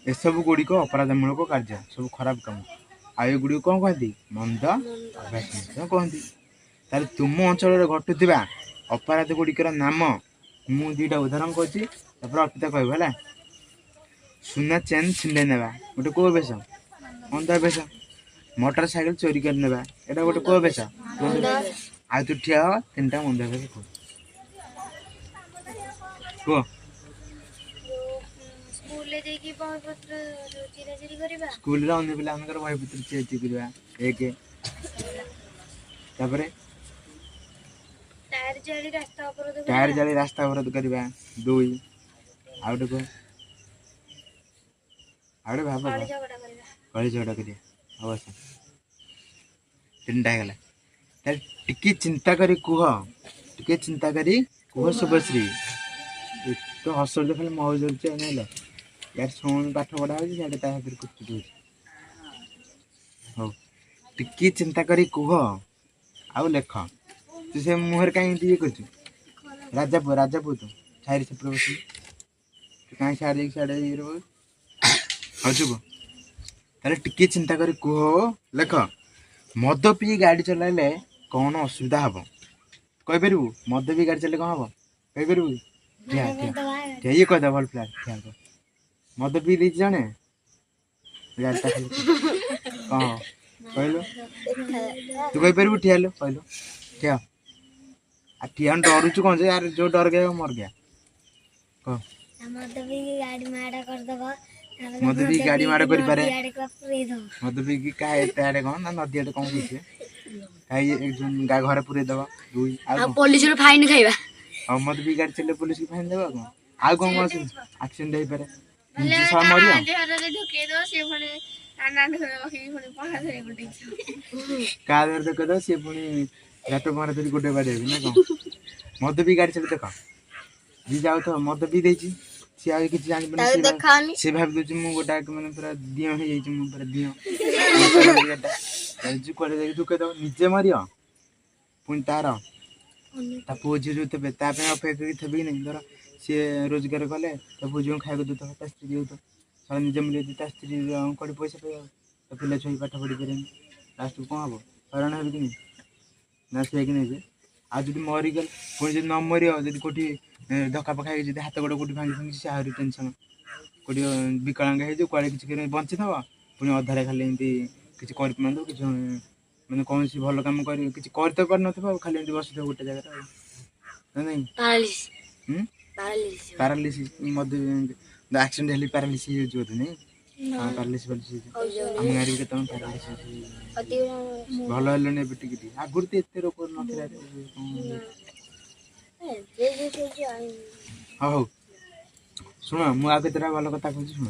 एसबू गुड़िक अपराधमूलक कार्य सब खराब कम आय गुड़ कौन कहती मंद अभ्यास कहती ताले तुम अंचल घटुवा अपराध गुड़िकर नाम मु दुईटा उदाहरण कहती अर्पिता कहब है सुना चेन छिंडे नेबा गोटे को बेस मंद अभ्यास मोटरसाइकेल चोरी कर नेबा एटा गोटे को बेस आज तू ठिया हो 3टा मंद अभ्यास कह स्कूल रे अन्य पिला हमकर भाई पुत्र चेची करबा एक तापरे टायर जाली रास्ता अवरोध करबा 2 आउट को आउट भाबा कली झगड़ा करिया अवश्य 3टा गला तार टिकी चिंता करी कुह शुभश्री तो हसर खाली मौज होचे नेला यार सोन पाठ पढ़ा हो जाडे ता हाथ कुछ हो हो टिकी चिंता करी कुह आउ लेख तू से मुहर काई दिए करछु राजापुर तू छारी से प्रवेश तू काई साड़े ये रो हजु ताले टिकी चिंता करी कुह लेख मद पी गाड़ी चलाइले कौन असुविधा हबो कहि परबू मद पी गाड़ी चले कौन हबो कहि परबू क्या ये कह दे भल प्लान क्या मद पी दी जाने गाड़ीटा कह कहलो तू कहि परबू ठिया लो कहलो ठिया आ ठिया डरुछु कौन से यार जो डर गया मर गया कह मद पी गाड़ी माड़ा कर दबो मद पी गाड़ी माड़ा कर पारे मद पी की का एते आडे कौन ना नदी आडे कौन किसे काई एक जन गा घरे पुरे दबा 2 आ पुलिस रो फाइन खाइबा और मद पी गाड़ी चले पुलिस की फाइन देबा कौन आ कौन एक्सीडेंट हो पारे निजे सा मरियो ढुके दो से फने आनंद करे बखी फने पहा धरे गुटी का दर देख दो से पुनी गाटो मार धरी गोटे बाडे ना कौन मद पी गाड़ी चले देख जी जाओ तो मद पी देची से आ किछ जानि बने से भाब दो मु गोटा माने पूरा दियो हे जाई मु पूरा दियो जी कोले देख दुके दो निजे मारियो पुनी तार ता पूजी जो तबे ता पे अपेक्षा की थबी नहीं धर से रोजगार कले तो पूजी खाइको दो तो स्त्री हो तो सारा निजे मिले ता स्त्री कोडी पैसा पे तो पिला छोई पाठ पढ़ी करे लास्ट को कोन हबो हरण हेबि कि ना से कि नहीं जे आज जदी मरी गेल पुनी जे न मरियो जदी कोठी धक्का पखाई जदी हाथ गोड़ कोठी भांगी भांगी से आहुरी टेंशन कोठी विकलांग हे जो कोले किछ करे बंची थवा पुनी अधारे खाली एंती किछ कर मांदो किछ माने कौन सी भल काम कर किछ कर तो कर नथबा खाली एंती बसथो गोटे जगह रे नहीं पैरालिसिस मध्य एक्सीडेंट हेली पैरालिसिस जो नहीं हां पैरालिसिस हम गाड़ी के तम पैरालिसिस भल हेलो ने बेटी की आगुर ते एते रोक नथिला हां सुन मु आगे तेरा भल कथा कहछी सुन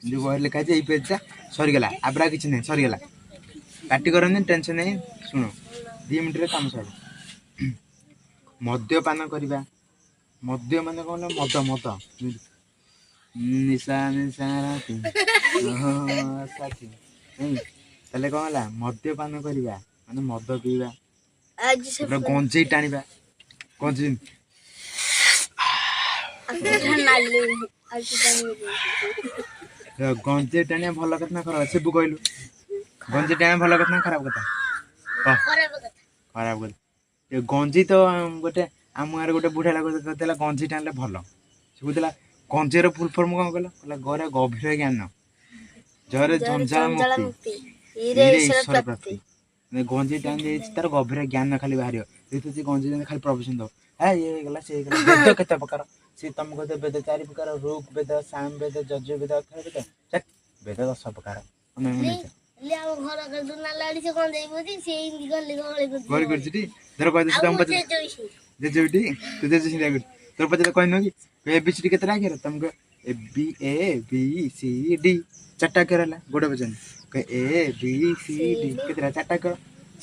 जो कहले का जे पेज जा सरी गेला आबरा किछ नहीं सरी गेला काटी करन टेंशन नहीं सुन 2 मिनिट रे काम सर मद्यपान करबा मद्य माने कोन मद निशा राती साथी नहीं तले कहला मद्यपान करबा माने मद पीबा आज से गंजे टाणीबा गंजे गंजे टाणिया भल कथा खराब से बु कहलु गंजे टाणिया भल कथा खराब कथा खराब कथा ये गंजी तो गोटे आम गाँव गोटे बुढ़ा कहला गंजी टाणिले भल से कहला गंजेर फुल फर्म कौन कहला गरे गभीर ज्ञान जरे झंझाळ मुक्ति ईश्वर प्राप्ति गंजी टाणी तार गभीर ज्ञान खाली बाहर देखिए गंजी खाली प्रवचन दो है ये गला से वेद केते प्रकार से तुम कहते वेद 4 प्रकार रूप वेद साम वेद जज वेद अक्षर वेद वेद 10 प्रकार ले आ घर के दुना लाड़ी से कोन देबोती से हिंदी गल्ली गल करछी धर कहते से तुम पचे जे जोटी तू जे सिंदा कर तोर पचे कहनो कि एबीसीडी केतरा केर तुमको ए बी सी डी चारटा करला गोडे बचन के ए बी सी डी केतरा चारटा कर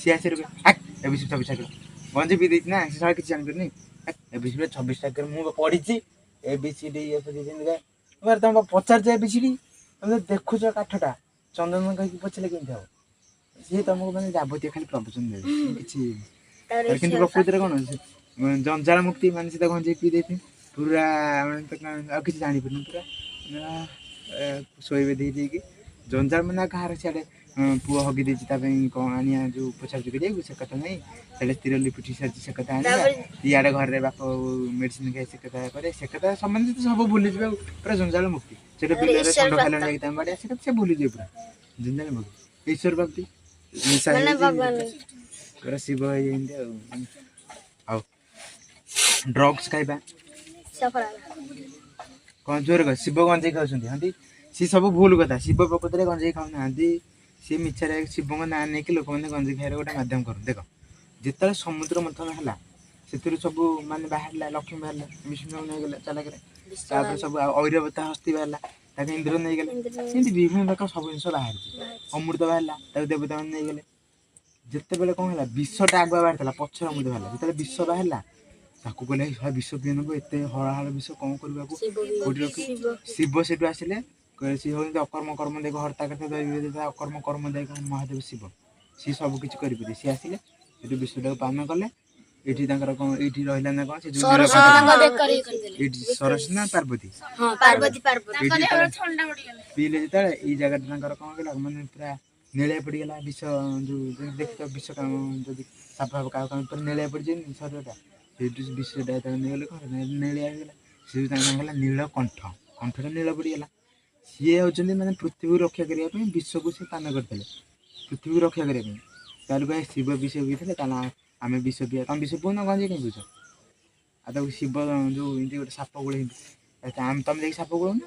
86 रुपया हक एबीसीडी 26 कर गंजी भी देछ ना से सारा किछ जान करनी एबीसीडी 26 टा कर मु पढी छी एबीसीडी ए पढी छी ने बार तुम पचार जे एबीसीडी तुम देखु छ काठटा चंदन कहि पछले केन थाओ से तुमको माने जाबती खाली प्रवचन दे किछि ତାର କିନ୍ତୁ ପ୍ରକୃତିରେ କଣ ଜଞ୍ଜାଳ ମୁକ୍ତି ମାନେ ସେ ଗଞ୍ଜେଇ ପିଇ ଦେଇଥିବେ ପୁରା ମାନେ ଆଉ କିଛି ଜାଣିପାରୁନି ପୁରା ଶୋଇବେ ଦେଇକି ଜଞ୍ଜାଳ ମାନେ କାହାର ସିଆଡ଼େ ପୁଅ ହଗି ଦେଇଛି ତା ପାଇଁ କ'ଣ ଆଣିବା ଯେଉଁ ପୋଛାପୋଛି କରିବାକୁ ସେ କଥା ନାହିଁ ସିଆଡ଼େ ସ୍ଥିର ଲିପିଟି ସାରିଛି ସେ କଥା ଆଣିବା ଇଆଡ଼େ ଘରେ ବାପ ମେଡ଼ିସିନ ଖାଇ ସେ କଥା କରେ ସେ କଥା ସମସ୍ତେ ତ ସବୁ ଭୁଲିଯିବେ ଆଉ ପୁରା ଜଞ୍ଜାଳ ମୁକ୍ତି ସେଟା ବିଲରେ ଷଣ୍ଢ ଖାଇଲାଣି ଯାଇକି ତାଙ୍କ ବାଡ଼ିଆ ସେଟା ସେ ଭୁଲିଯିବେ ପୁରା ଜଞ୍ଜାଳ ମୁକ୍ତି ଈଶ୍ୱର ଭକ୍ତି ନିଶା ପୁରା ଶିବ ହେଇଯାଇଛନ୍ତି ଆଉ ଡ୍ରଗ୍ସ ଖାଇବା କ'ଣ ଜୋରେ କହ ଶିବ ଗଞ୍ଜେଇ ଖାଉଛନ୍ତି ହଁ ସିଏ ସବୁ ଭୁଲ କଥା ଶିବ ପ୍ରକୃତିରେ ଗଞ୍ଜେଇ ଖାଉନାହାନ୍ତି ସିଏ ମିଛରେ ଶିବଙ୍କ ନାଁ ନେଇକି ଲୋକମାନେ ଗଞ୍ଜେଇ ଖାଇବାର ଗୋଟେ ମାଧ୍ୟମ କରନ୍ତି ଦେଖ ଯେତେବେଳେ ସମୁଦ୍ର ମନ୍ଥନ ହେଲା ସେଥିରୁ ସବୁ ମାନେ ବାହାରିଲା ଲକ୍ଷ୍ମୀ ବାହାରିଲା ବିଷ୍ଣୁ ନେଇଗଲେ ଚାଲାକରେ ତାପରେ ସବୁ ଐରବତା ହସ୍ତି ବାହାରିଲା ତାକୁ ଇନ୍ଦ୍ର ନେଇଗଲେ ସେମିତି ବିଭିନ୍ନ ପ୍ରକାର ସବୁ ଜିନିଷ ବାହାରିଛି ଅମୃତ ବାହାରିଲା ତାକୁ ଦେବତାମାନେ ନେଇଗଲେ ଯେତେବେଳେ କ'ଣ ହେଲା ବିଷଟା ଆଗୁଆ ବାହାରିଥିଲା ପଛରେ ଅମୃତ ବାହାରିଲା ଯେତେବେଳେ ବିଷ ବାହାରିଲା ତାକୁ କହିଲେ ବିଷ ପିଇ ନେବ ଏତେ ହଳାହଳ ବିଷ କ'ଣ କରିବାକୁ କୋଉଠି ରଖି ଶିବ ସେଠୁ ଆସିଲେ ସିଏ ହେଉଛନ୍ତି ଅକର୍ମ କର୍ମ ଦେଖ ହର୍ତ୍ତା କଥା ଅକର୍ମ କର୍ମ ଦେଖ ମହାଦେବ ଶିବ ସିଏ ସବୁ କିଛି କରିପାରିବେ ସିଏ ଆସିଲେ ସେଠୁ ବିଷଟାକୁ ପାନ କଲେ ଏଠି ତାଙ୍କର କ'ଣ ଏଇଠି ରହିଲା ନା କ'ଣ ସେ ଯୋଉ ଏଇଠି ସରସ୍ୱତୀ ନା ପାର୍ବତୀ ପିଇଲେ ଯେତେବେଳେ ଏଇ ଜାଗାଟା ତାଙ୍କର କ'ଣ କଲା ମାନେ ପୁରା ନେଳିଆ ପଡ଼ିଗଲା ବିଷ ଯୋଉ ଦେଖିଛ ବିଷ କାମ ଯଦି ସାପ କାହା କାମ ପୁରା ନେଳିଆ ପଡ଼ିଯାଏନି ଶରୀରଟା ସେଇଠୁ ବିଷଟା ଯେତେବେଳେ ନେଇଗଲେ କ'ଣ ନେଳିଆ ହେଇଗଲା ସେ ତାଙ୍କ ହେଲା ନୀଳକଣ୍ଠ କଣ୍ଠଟା ନୀଳ ପଡ଼ିଗଲା ସିଏ ହେଉଛନ୍ତି ମାନେ ପୃଥିବୀକୁ ରକ୍ଷା କରିବା ପାଇଁ ବିଶ୍ୱକୁ ସେ ପାନ କରିଥିଲେ ପୃଥିବୀକୁ ରକ୍ଷା କରିବା ପାଇଁ ତାହେଲେ ଭାଇ ଶିବ ବିଷ ପିଇଥିଲେ ତାହେଲେ ଆମେ ବିଷ ପିଇବା ତମେ ବିଷ ପିଉନ ଗଞ୍ଜେଇ କାଇଁ ପିଉଛ ଆଉ ତାକୁ ଶିବ ଯୋଉ ଏମିତି ଗୋଟେ ସାପ ଗୋଳେଇନ୍ତି ତମେ ଯାଇକି ସାପ ଗୋଳଉନ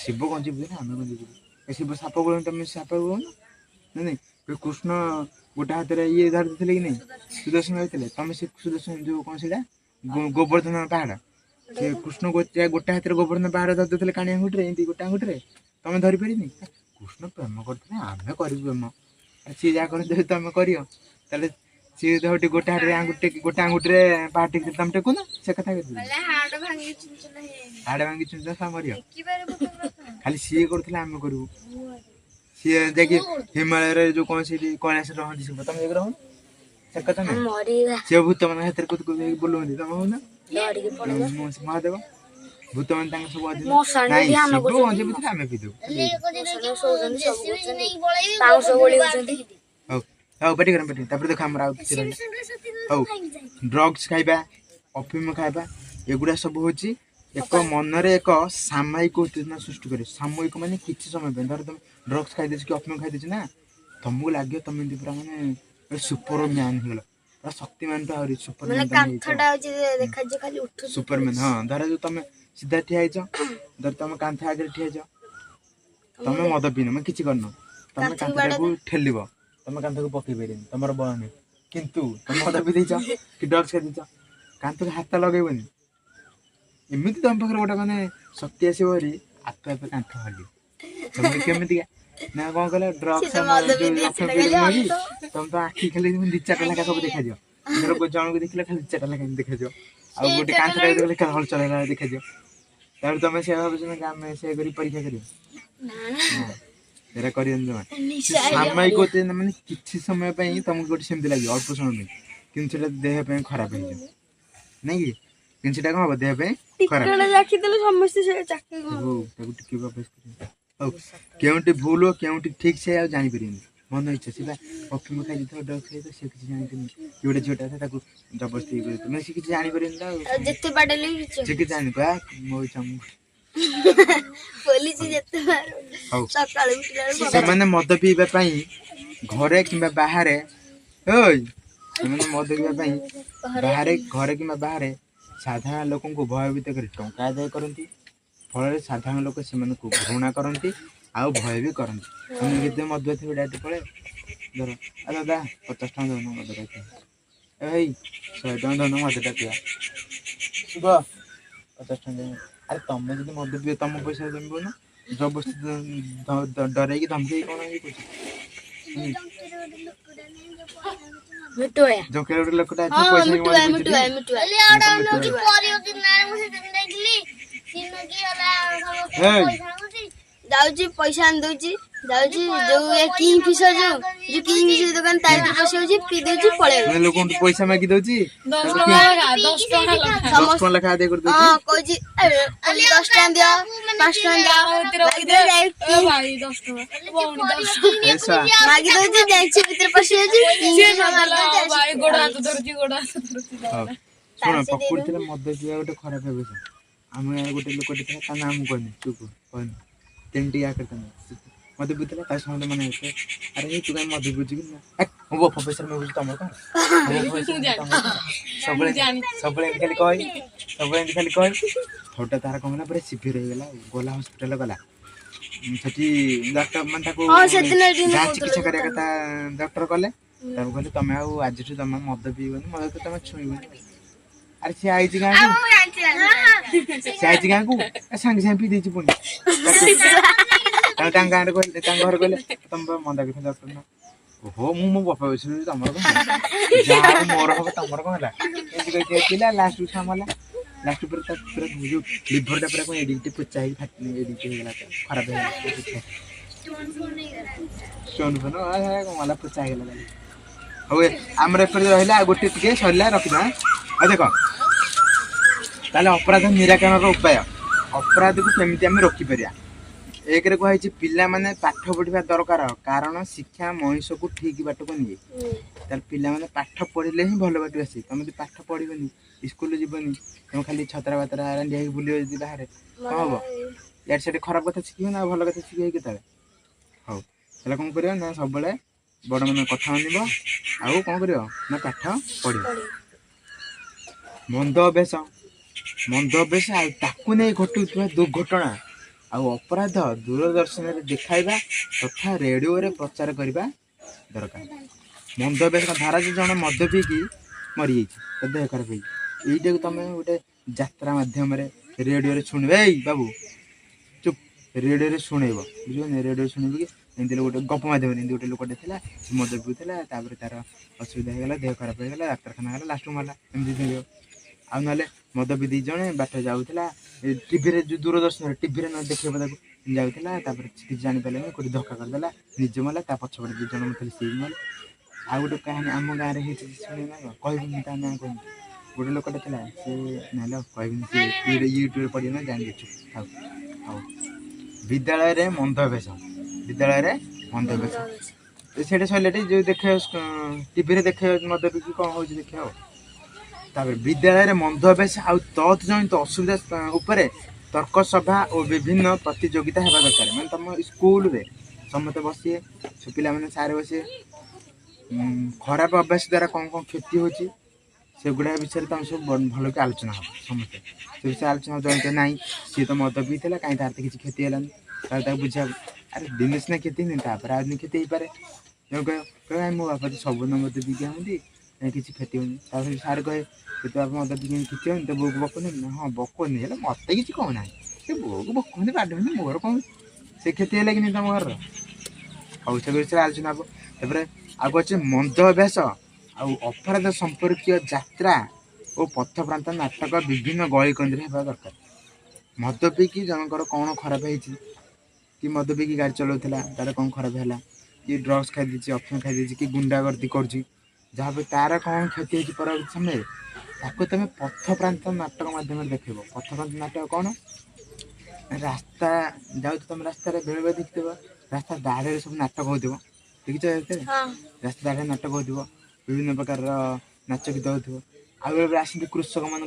ଶିବ ଗଞ୍ଜେଇ ପିଉଛ ନା ଆମେ ଗଞ୍ଜେଇ ପିଉ ଶିବ ସାପ ଗୋଳଉନ ତମେ ସାପ ଗୋଳଉନ ନାଇଁ କୃଷ୍ଣ ଗୋଟେ ହାତରେ ଇଏ ଧରିଥିଲେ କି ନାଇଁ ସୁଦର୍ଶନ ଧରିଥିଲେ ତମେ ସେ ସୁଦର୍ଶନ ଯୋଉ କ'ଣ ସେଇଟା ଗୋବର୍ଦ୍ଧନ ପାହାଡ଼ ସେ କୃଷ୍ଣ ଗୋଟେ ହାତରେ ଗୋବର୍ଦ୍ଧନ ପାହାଡ଼ ଧରିଥିଲେ କାଣି ଆଙ୍ଗୁଠିରେ ଏମିତି ଗୋଟେ ଆଙ୍ଗୁଠିରେ ତମେ ଧରିପାରିନି କୃଷ୍ଣ ପ୍ରେମ କରିଥିଲେ ଆମେ କରିବୁ ପ୍ରେମ ସିଏ ଯାହା କରନ୍ତି ଯଦି ତମେ କରିବ ତାହେଲେ ସିଏ ଧରି ଗୋଟେ ହାତରେ ଗୋଟେ ଆଙ୍ଗୁଠିରେ ପାହାଡ଼ ଟେକି ତମେ ଟେକୁନ ସେ କଥା ହାଡ଼ ଭାଙ୍ଗି ଚୁଞ୍ଚ ମରିବ ଖାଲି ସିଏ କରୁଥିଲେ ଆମେ କରିବୁ ସିଏ ଯାଇକି ହିମାଳୟରେ ଯୋଉ କ'ଣ ସେଇଠି କୈଳାସରେ ରହନ୍ତି ଶିବ ତମେ ଯାଇକି ରହୁନ ସେ କଥା ନାହିଁ ସିଏ ଭୂତମାନଙ୍କ ହାତରେ ବୁଲୁଛନ୍ତି ତମେ ହଉନ ମହାଦେବ ଭୂତମାନେ ତାଙ୍କ ସବୁ ଅଧୀନ ନାଇଁ ଶିବ ଗଞ୍ଜେଇ ପିଇଥିଲେ ଆମେ ପିଇଦେବୁ ହଉ ହଉ ପାଟି କର ତାପରେ ଦେଖ ଆମର ଆଉ କିଛି ରହିଲା ହଉ ଡ୍ରଗ୍ସ ଖାଇବା ଅଫିମ ଖାଇବା ଏଗୁଡ଼ା ସବୁ ହେଉଛି ଏକ ମନରେ ଏକ ସାମୟିକ ଉତ୍ତେଜନା ସୃଷ୍ଟି କରେ ସାମୟିକ ମାନେ କିଛି ସମୟ ପାଇଁ ଧର ତମେ ଡ୍ରଗ୍ସ ଖାଇଦେଇଛ କି ଅଫିମ ଖାଇଦେଇଛ ନା ତମକୁ ଲାଗିବ ତମେ ଏମିତି ପୁରା ମାନେ ସୁପର ମ୍ୟାନ୍ ହେଇଗଲ ପୁରା ଶକ୍ତିମାନ ଟା ଆହୁରି ସୁପରମ୍ୟାନ୍ ହଁ ଧର ଯୋଉ ତମେ ସିଧା ଠିଆ ହେଇଛ ଧର ତମେ କାନ୍ଥ ଆଗରେ ଠିଆ ହେଇଛ ତମେ ମଦ ପିଇନ ମାନେ କିଛି କରିନ ତମେ କାନ୍ଥଟାକୁ ଠେଲିବ ତମେ କାନ୍ଥକୁ ପକେଇ ପାରିବନି ତମର ବଳ ନାହିଁ କିନ୍ତୁ ତମେ ମଦ ପିଇ ଦେଇଛ କି ଡ୍ରଗ୍ସ ଖାଇ ଦେଇଛ କାନ୍ଥକୁ ହାତ ଲଗେଇବନି ଏମିତି ତମ ପାଖରେ ଗୋଟେ ମାନେ ଶକ୍ତି ଆସିବ ଭାରି ଆପେ ଆପେ କାନ୍ଥ ହଲିବ ତମେ କେମିତିକା ନା କ'ଣ କହିଲ ଡ୍ରଗ୍ସ ତମେ ତ ଆଖି ଖାଲି 2-4ଟା ଲେଖା ସବୁ ଦେଖାଯିବ ଜଣକୁ ଦେଖିଲେ ଖାଲି 2-4ଟା ଲେଖା ଦେଖାଯିବ ଆଉ ଗୋଟେ କାନ୍ଥଟା ଦେଖିଲେ ଖାଲି ହଲଚଲ ହେଲା ଦେଖାଯିବ ତାପରେ ତମେ ସେ ଭାବୁଛ ନା ଆମେ ସେ କରି ପରୀକ୍ଷା କରିବ ସେଟା କରିବନି ଜମା ସାମୟିକ ମାନେ କିଛି ସମୟ ପାଇଁ ତମକୁ ଗୋଟେ ସେମିତି ଲାଗିବ ଅଳ୍ପ ସମୟ ପାଇଁ କିନ୍ତୁ ସେଟା ଦେହ ପାଇଁ ଖରାପ ହେଇଯିବ ନାଇଁ କି କିନ୍ତୁ ସେଟା କ'ଣ ହବ ଦେହ ପାଇଁ ଖରାପ ହଉ କେଉଁଠି ଭୁଲ କେଉଁଠି ଠିକ ସେ ଆଉ ଜାଣିପାରିବେନି ମନ ଇଚ୍ଛା ସିଧା ଅଫିମ ଖାଇଦେଇଥିବ ଡ୍ରଗ୍ସ ଖାଇଥିବ ସେ କିଛି ଜାଣିପାରିନି କି ଗୋଟେ ଝିଅଟା ଥାଏ ତାକୁ ଜବରଦସ୍ତି ମାନେ ସେ କିଛି ଜାଣିପାରିନି ଆଉ ସେ କିଛି ଜାଣିବା ମୋ ଇଚ୍ଛା ହଉ ସେମାନେ ମଦ ପିଇବା ପାଇଁ ଘରେ କିମ୍ବା ବାହାରେ ସେମାନେ ମଦ ପିଇବା ପାଇଁ ଘରେ କିମ୍ବା ବାହାରେ ସାଧାରଣ ଲୋକଙ୍କୁ ଭୟଭୀତ କରି ଟଙ୍କା ଆଦାୟ କରନ୍ତି ଫଳରେ ସାଧାରଣ ଲୋକ ସେମାନଙ୍କୁ ଘୃଣା କରନ୍ତି ଆଉ ଭୟ ବି କରନ୍ତି ତମେ କେତେ ମଦ ଥିବ ଡାଇରେକ୍ଟ ପଳେଇ ଧର ଦାଦା 50 ଟଙ୍କା ଦଉନ ମଦଟା ପିଇବା ଏଇ 100 ଟଙ୍କା ଦଉନ ମଦଟା ପିଇବା ଶିବ 50 ଟଙ୍କା ଆରେ ତମେ ଯଦି ମଦ ପିଅ ତମ ପଇସା ତମେ ପିଉନ ଜବରଦସ୍ତି ଡରେଇକି ଧମକେଇକି କ'ଣ ଇଏ କରୁଛ ଜଙ୍କେର ଗୋଟେ ଲୋକଟା ଯାଉଛି ପଇସା ଆଣି ଦଉଛି ଯାଉଛି ଯୋଉ କିଙ୍ଗ ଫିଶର ଯୋଉ जो किंग दुकान तार पे बसी होची पी देची पळे मैं लोगों को पैसा मांगी दउची 10 टका लगा 10 टका लगा 10 टका लेखा दे कर दउची हां कोजी 10 टका दियो 5 टका दियो मागी दे ए भाई 10 टका भौणी 10 टका ऐसा मागी दउची देखछि भीतर पसी होची से नदला भाई गोड़ हाथ धरुची हां सुन पकुड़ थे मद पिया गोटे खराब है आम गोटे लोक ता नाम कहनी चुप कहनी तीन टिया करता मद बुझला ता समझ मन अरे तू कहीं मद बुझी कि वो प्रोफेसर में बुझ तुम कौन सब खाली कही थोड़ा तार कम ना पूरा सिवियर हो गला गला हॉस्पिटल गला सेठी डॉक्टर मन ताको जांच चिकित्सा करिया कथा डॉक्टर कहले तब कहले तमे आ आज तुम मद पीबनी मद तो तुम छुईबनी अरे से आई गाँ को से आई गाँ को सांगे सांगे पी देची पुणी गाँव घर कहले तुम मंदा कि डॉक्टर ना ओहो मो बापा बस तुम जहाँ मोर हम तुम कौन है पिला लास्ट सामला लास्ट पूरा जो लिभरटा पूरा कौन एडिक्ट पुचा एडिक्ट हो गला खराब हो स्टोन फोन मला पुचा गला हौ आमर एपटे रहा गोटे टे सरला रखिदा देख ताले अपराध निराकरण उपाय अपराध को केमती आम रखिपर एक कही पिला माने पाठ पढ़ा दरकार कारण शिक्षा मनीष को ठीक बाट को निए तार पिला माने पाठ पढ़ले ही भल बाट आसे तुम पाठ पढ़नी स्कूल जीवनी तुम खाली छतरा बातरा रांधि बुल बाहर कौन हम यार से खराब कथा शिख ना भल कथा शिख के हाँ ताले कौन कर ना सब बड़ मान कथा मानब आउ कौन कर ना पाठ पढ़ मंद अभ्यास ताकू नहीं घटुवा दुर्घटना आउ अपराध दूरदर्शन में देखाइबा तथा रेडियो रे प्रचार करने दरकार मंद अभ्यास धारा जो जन मद पीकी मरी जाइए देह खराब होटा को तुम गोटे यात्रा मध्यम रेडियो शुणवे बाबू चुप रेडियो शुणेब बुझे रेडियो शुणब कि एमती गोटे गप मध्यम गोटे लोकटे था मद पीला तार असुविधा होगा देह खराब होगा डाक्तखाना गला लास्ट मारा एमती आ ना मद पी दी जड़े बाट जाऊला टीवी जो दूरदर्शन टीवी न देखे जाऊला किसी जापारे कोई धक्का करदेला निज मला पछपटे दी जन मतलब सी मल आ गोटे कहानी आम गाँव में शुणी ना कहनी ता ना कहनी गोटे लोकटे था सी ना कहनी यूट्यूब पढ़ी ना जान हाँ हाँ विद्यालय मंद अभ्यास से सैले जो देखे टीवी देखे मद पी कौन हो देखे विद्यालय मंद अभ्यास आउ तत्जनित असुविधा उपर तर्क सभा और विभिन्न प्रतियोगिता होगा दरकार मैं तुम स्कूल रे समस्त बसिए सब पिला मैंने सारे बसिए खराब अभ्यास द्वारा कौन कौन क्षति होची से गुड़ा विषय तुम सब भल के आलोचना हम समस्ते से विषय आलोचना जनित ना सी तो मद पी कहीं तार किसी क्षति है बुझा अरे दिनेश ना क्षति नहीं आज क्षति हो पाए कह मो बापा तो सब मद पी आती किसी क्षति होनी सार कहे तो आप मद पी क्षति होनी तो बो को बकुनी हाँ बकुनी है मत किसी कहना बो को बकुनी बाढ़ मोर कौन से क्षति है कि नहीं तुम घर हाउ से विषय आलोचना हम तापर आगे अच्छे मंद अभ्यास अपराध संपर्क यात्रा और पथप्रांत नाटक विभिन्न गली कंदी होगा दरकार मद पीकी जनकर कौन खराब है कि मद पीकी गाड़ी चलाऊला तार कौन खराब है कि ड्रग्स खाई देती अफिम खाई देती कि गुंडागर्दी कर जहाँ पे तार कौन क्षति होती परवर्ती समय ताको तुम पथप्रांत नाटक मध्यम देख पथप्रांत नाटक कौन रास्ता जाऊ तुम रास्ता बेले बेले देखिए रास्ता दाढ़े सब नाटक हो देखिए रास्ता दाढ़े नाटक हो विभिन्न प्रकार नाच गीत हो आसती कृषक मान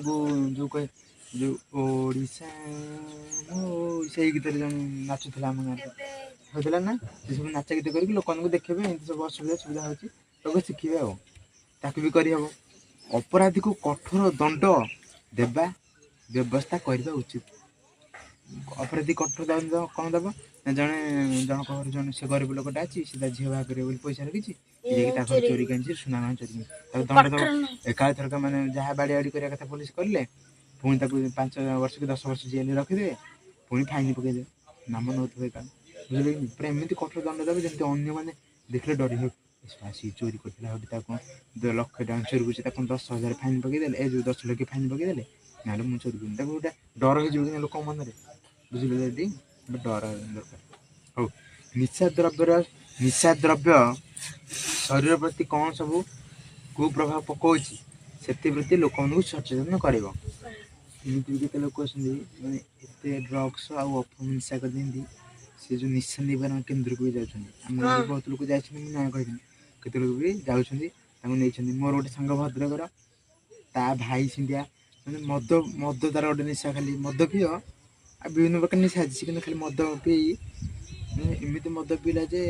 जो कहे जो ओडिशा से गीत नाचुला आम गाँव होता ना सब नाच गीत कर लोक देखिए एमती सब असुविधा सुविधा होती लोग शिखे ताकि भी करहब अपराधी को कठोर दंड देवा व्यवस्था करने उचित अपराधी कठोर दंड कौन देव जड़े जनक घर जन से गरीब लोकटा अच्छी सीधा झील बाहर कर पैसा रखी चोरी कर सुना गाँ चोरी दंड दब एका थरक मैंने जहाँ बाड़ी बाड़ी करने कथा पुलिस कले पुणी 5 वर्ष कि 10 वर्ष जेल रखिदे पुणी फाइन पकईदे नाम नौ बुझे कि पूरा एमती कठोर दंड देवे जमी अन्य मैंने देखले डर सी चोरी करता लक्ष टाँग चोरी कर 10,000 फाइन पकईदे ए जो 10 लाख फाइन पकईदे ना मुझे चोरी कर गोटे डर हो लोक मन बुझे डर दरकार हौ निशा द्रव्य ଶରୀର ପ୍ରତି କ'ଣ ସବୁ କୁପ୍ରଭାବ ପକାଉଛି ସେଥିପ୍ରତି ଲୋକମାନଙ୍କୁ ସଚେତନ କରିବ। ଏମିତି ବି କେତେ ଲୋକ ଅଛନ୍ତି ମାନେ ଏତେ ଡ୍ରଗ୍ସ ଆଉ ଅଫିମ ନିଶା କରିଦିଅନ୍ତି ସେ ଯେଉଁ ନିଶା ନିବାରଣ କେନ୍ଦ୍ରକୁ ବି ଯାଉଛନ୍ତି। ଆମ ଗାଁରେ ବହୁତ ଲୋକ ଯାଇଛନ୍ତି, ମୁଁ ନାଁ କହିବିନି, କେତେ ଲୋକ ବି ଯାଉଛନ୍ତି ତାଙ୍କୁ ନେଇଛନ୍ତି। ମୋର ଗୋଟେ ସାଙ୍ଗ ଭଦ୍ରକର, ତା ଭାଇ ସେମିତିଆ ମାନେ ମଦ ତାର ଗୋଟେ ନିଶା, ଖାଲି ମଦ ପିଅ ଆଉ ବିଭିନ୍ନ ପ୍ରକାର ନିଶା ଅଛି କିନ୍ତୁ ଖାଲି ମଦ ପିଇ ମାନେ ଏମିତି ମଦ ପିଇଲା ଯେ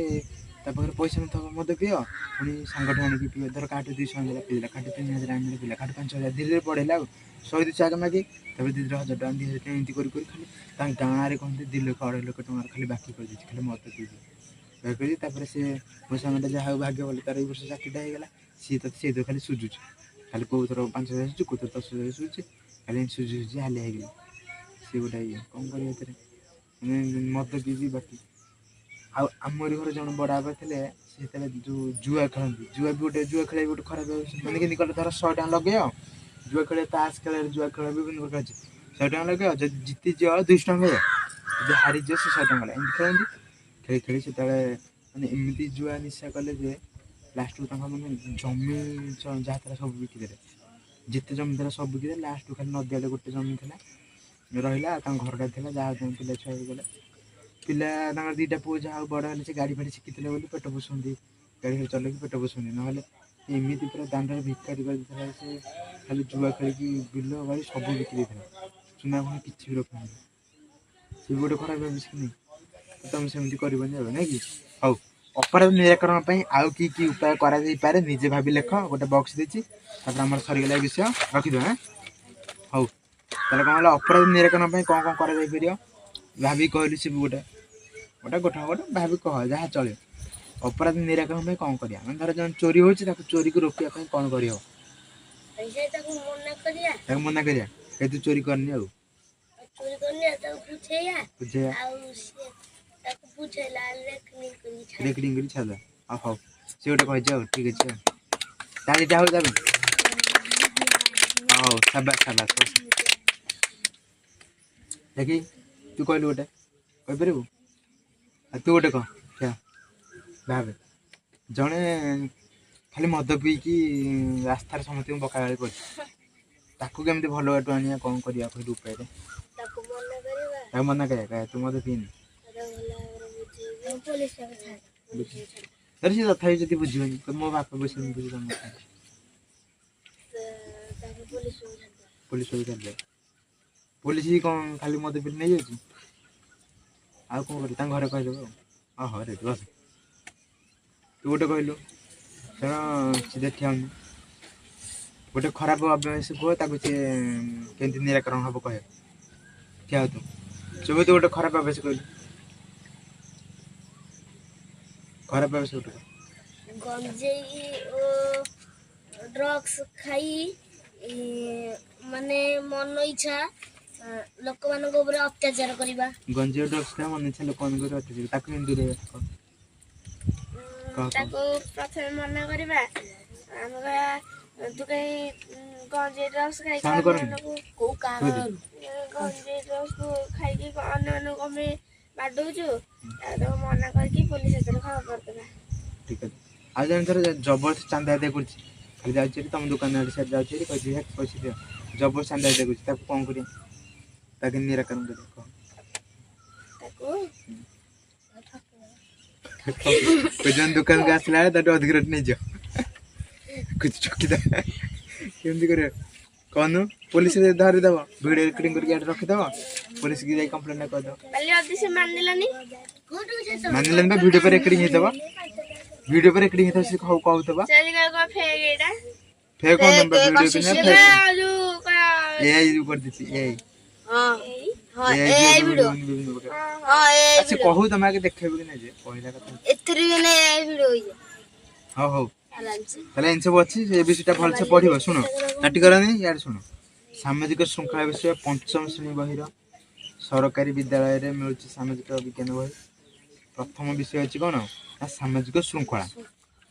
ତା ପାଖରେ ପଇସା ନଥିବ ମଦ ପିଅ, ପୁଣି ସାଙ୍ଗଠୁ ଆଣିକି ପିଅ, ଧର କାହାଠୁ 200 ଆଣିଦେଲା ପିଇଲା, କାହାଠୁ 3000 ଆଣିଦେଲା ପିଇଲା, କାହାଠୁ 5000, ଧୀରେ ଧୀରେ ବଢ଼େଇଲା ଆଉ 100 200 ଆଗ ମାଗି ତାପରେ ଧୀରେ ଧୀରେ 1000 ଟଙ୍କା 2000 ଟଙ୍କା ଏମିତି କରି ଖାଲି ତାଙ୍କ ଗାଁରେ କହନ୍ତି 2 ଲକ୍ଷ 2.5 ଲକ୍ଷ ଟଙ୍କାର ଖାଲି ବାକି କରିଦେଇଛି ଖାଲି ମଦ ପିଇକି। କରି ତାପରେ ସେ ମୋ ସାଙ୍ଗଟା ଯାହା ହଉ ଭାଗ୍ୟ ଭଲ, ତାର ଏଇ ବର୍ଷ ଚାକିରିଟା ହେଇଗଲା। ସିଏ ସେଇଥିରେ ଖାଲି ସୁଝୁଛି, ଖାଲି କୋଉଥର 5000 ସୁଝୁଛି, କୋଉଥର 10,000 ସୁଝୁଛି, ଖାଲି ସୁଝି ହାଲିଆ ହେଇଗଲା। ସିଏ ଗୋଟେ ଇଏ କ'ଣ କରିବ ଏଥିରେ ମାନେ ମଦ ପିଇବି ବାକି। ଆଉ ଆମରି ଘରେ ଜଣେ ବଡ଼ ବାପା ଥିଲେ, ସେ ଯେତେବେଳେ ଯେଉଁ ଜୁଆ ଖେଳନ୍ତି, ଜୁଆ ବି ଗୋଟେ ଜୁଆ ଖେଳିବା ବି ଗୋଟେ ଖରାପ ମାନେ କେମିତି କଲେ ଧର 100 ଟଙ୍କା ଲଗେଇବ ଜୁଆ ଖେଳ, ତାସ ଖେଳ, ଜୁଆ ଖେଳ ବିଭିନ୍ନ ପ୍ରକାର ଅଛି। 100 ଟଙ୍କା ଲଗେଇବ, ଯଦି ଜିତିଯିବ 200 ଟଙ୍କା ମିଳିବ, ଯଦି ହାରିଯିବ ସେ 100 ଟଙ୍କା ଏମିତି ଖେଳନ୍ତି। ଖେଳି ଖେଳି ସେତେବେଳେ ମାନେ ଏମିତି ଜୁଆ ନିଶା କଲେ ଯେ ଲାଷ୍ଟକୁ ତାଙ୍କ ମାନେ ଜମି ଯାହା ଥିଲା ସବୁ ବିକିଦେଲେ, ଯେତେ ଜମି ଥିଲା ସବୁ ବିକିଦେଲେ। ଲାଷ୍ଟକୁ ଖାଲି ନଦିଆଡ଼େ ଗୋଟେ ଜମି ଥିଲା ରହିଲା, ତାଙ୍କ ଘରଟା ଥିଲା, ଯାହା ପିଲା ଛୁଆ ହେଇଗଲେ। ପିଲା ତାଙ୍କର 2ଟା ପୁଅ, ଯାହା ହଉ ବଡ଼ ହେଲେ ସେ ଗାଡ଼ି ଫାଡ଼ି ଶିଖିଥିଲେ ବୋଲି ପେଟ ପୋଷନ୍ତି, ଗାଡ଼ି ଫାଡ଼ି ଚଲେଇକି ପେଟ ପୋଷନ୍ତି, ନହେଲେ ଏମିତି ପୁରା ଦାଣ୍ଡରେ ଭିକାରୀ କରିଦେଇଥିଲା। ସେ ଖାଲି ଜୁଆ ଖେଳିକି ବିଲ ବାଡ଼ି ସବୁ ବିକି ଦେଇଥିଲା, ଚୁନା ଫୁଣା କିଛି ବି ରଖୁନଥିଲା। ସେ ବି ଗୋଟେ ଖରାପ ଭାବିଛି କି ନାହିଁ, ତମେ ସେମିତି କରିବନି ଆଉ, ନାଇଁ କି? ହଉ, ଅପରାଧ ନିରାକରଣ ପାଇଁ ଆଉ କି କି ଉପାୟ କରାଯାଇପାରେ ନିଜେ ଭାବି ଲେଖ, ଗୋଟେ ବକ୍ସ ଦେଇଛି। ତାପରେ ଆମର ସରିଗଲା ଏ ବିଷୟ, ରଖିଦେବା। ହଉ, ତାହେଲେ କ'ଣ ହେଲା, ଅପରାଧ ନିରାକରଣ ପାଇଁ କ'ଣ କ'ଣ କରାଯାଇପାରିବ ଭାବିକି କହିଲୁ। ସେ ବି ଗୋଟେ ଭାବି କହ, ଯାହା ଚଳିବ। ଅପରାଧ ନିରାକରଣ ପାଇଁ କ'ଣ କରିବା, ମାନେ ଧର ଜଣେ ଚୋରି ହେଉଛି ତାକୁ ଚୋରିକୁ ରୋକିବା ପାଇଁ କ'ଣ କରିହେବ? ତାକୁ ମନା କରିବା, ତୁ ଚୋରି କରନି ଆଉ ବୁଝେଇବା, ରେକର୍ଡିଂ କରି ଛାଡ଼ିଦେବା। ହଉ, ସେ ଗୋଟେ କହିଛି ଆଉ, ଠିକ୍ ଅଛି ଆଉ, ତାହେଲେ ହଉ ତାହେଲେ। ହଉ, ସାବାସ୍। ଦେଖି ତୁ କହିଲୁ ଗୋଟେ, କହିପାରିବୁ? ଆଉ ତୁ ଗୋଟେ କହ, ଭାବେ ଜଣେ ଖାଲି ମଦ ପିଇକି ରାସ୍ତାରେ ସମସ୍ତଙ୍କୁ ବକାଗାଳି କରୁଛି, ତାକୁ କେମିତି ଭଲ ବାଟୁ ଆଣିବା, କ'ଣ କରିବା କହିଲୁ ଉପାୟରେ? ତାକୁ ମନା କରିବା, ତୁ ମଦ ପିଇନି, ସେ ତଥାପି ଯଦି ବୁଝିବନି, ମୋ ବାପା ବୁଝିବନି, ପୋଲିସ ଛାଡ଼ିଦେବେ। ପୋଲିସ କ'ଣ ଖାଲି ମଦ ପିଇଲେ ନେଇଯାଉଛି? ଆଉ କ'ଣ କରିବି, ତାଙ୍କ ଘରେ କହିଦେବ ଆଉ। ହଉ ରେଡ଼ି ବସ। ତୁ ଗୋଟେ କହିଲୁ, ଶୁଣ ସିଧା ଠିଆ ହଉନି, ଗୋଟେ ଖରାପ ଅଭ୍ୟାସ କୁହ, ତାକୁ ସିଏ କେମିତି ନିରାକରଣ ହବ କହିବ। ଠିଆ ହଉ, ତୁ ଗୋଟେ ଖରାପ ଅଭ୍ୟାସ କହିଲୁ, ଖରାପ ଅଭ୍ୟାସ ଗୋଟେ କହ। ଗଞ୍ଜେଇ ଓ ଡ୍ରଗ୍ସ ଖାଇ ମାନେ ମନ ଇଚ୍ଛା ଲୋକମାନଙ୍କ ଉପରେ ଅତ୍ୟାଚାର କରିବା। ଗଞ୍ଜେଇ ଡ୍ରଗ୍ସ ଖାଇ ମନ ଇଚ୍ଛା ଲୋକମାନଙ୍କ ଉପରେ ଅତ୍ୟାଚାର, ତାକୁ କେମିତି ଦୂରେଇବା? ତାକୁ ପ୍ରଥମେ ମନା କରିବା, ଆମର ତୁ କାହିଁ ଗଞ୍ଜେଇ ଡ୍ରଗ୍ସ ଖାଇକି ଗଞ୍ଜେଇ ଡ୍ରଗ୍ସ ଖାଇକି ଅନ୍ୟମାନଙ୍କୁ ଆମେ ବାଡ଼ଉଛୁ, ତାକୁ ମନା କରିକି ପୋଲିସ ହାତରେ ଖବର କରିଦେବା। ଠିକ୍ ଅଛି। ଆଉ ଜଣେ ଥର ଜବରଦସ୍ତି ଚାନ୍ଦା ଆଦାୟ କରୁଛି, ଖାଲି ଯାଉଛି ତମ ଦୋକାନ ଆଡ଼େ ସାଇଡ଼୍ ଯାଉଛି, କହିଛି ପଇସା ଦିଅ, ଜବରଦସ୍ତି ଚାନ୍ଦା ଆଦାୟ କରୁଛି, ତାକୁ କ'ଣ କରିବା, ତାକୁ ନିରାକରଣ କରିବା କହ? ଦୋକାନକୁ ଆସିଲା ବେଳେ ତାଠୁ ଅଧିକ ରେଟ୍ ନେଇଯିବ, କେମିତି କରିବା କହନୁ? ପୋଲିସ ଧରିଦବ, ଭିଡ଼ିଓ ରେକର୍ଡିଂ କରିକି ଆଡ଼େ ରଖିଦବ, ପୋଲିସ କି ଯାଇ କମ୍ପ୍ଲେନ୍ କରିଦବ। ମାନିଲାନି ବା, ଭିଡ଼ିଓ ପରେ ରେକର୍ଡିଂ ହେଇଥିବ, ସେ କହୁଥିବ ଫେକ୍ କରିଦେଇଛି, ସେ କହୁ ତମେ ଆଗେ ଦେଖେଇବ କି ନାଇଁ ଯେ କହିଲା କଥା। ହଉ ତାହେଲେ ଏମିତି ସବୁ ଅଛି, ଏ ବିଷୟଟା ଭଲସେ ପଢିବ। ଶୁଣ, କାଟି କରନି, ଇଆଡ଼େ ଶୁଣ। ସାମାଜିକ ଶୃଙ୍ଖଳା ବିଷୟ 5ମ ଶ୍ରେଣୀ ବହିର ସରକାରୀ ବିଦ୍ୟାଳୟରେ ମିଳୁଛି ସାମାଜିକ ବିଜ୍ଞାନ ବହି। ପ୍ରଥମ ବିଷୟ ଅଛି କ'ଣ ନା ସାମାଜିକ ଶୃଙ୍ଖଳା।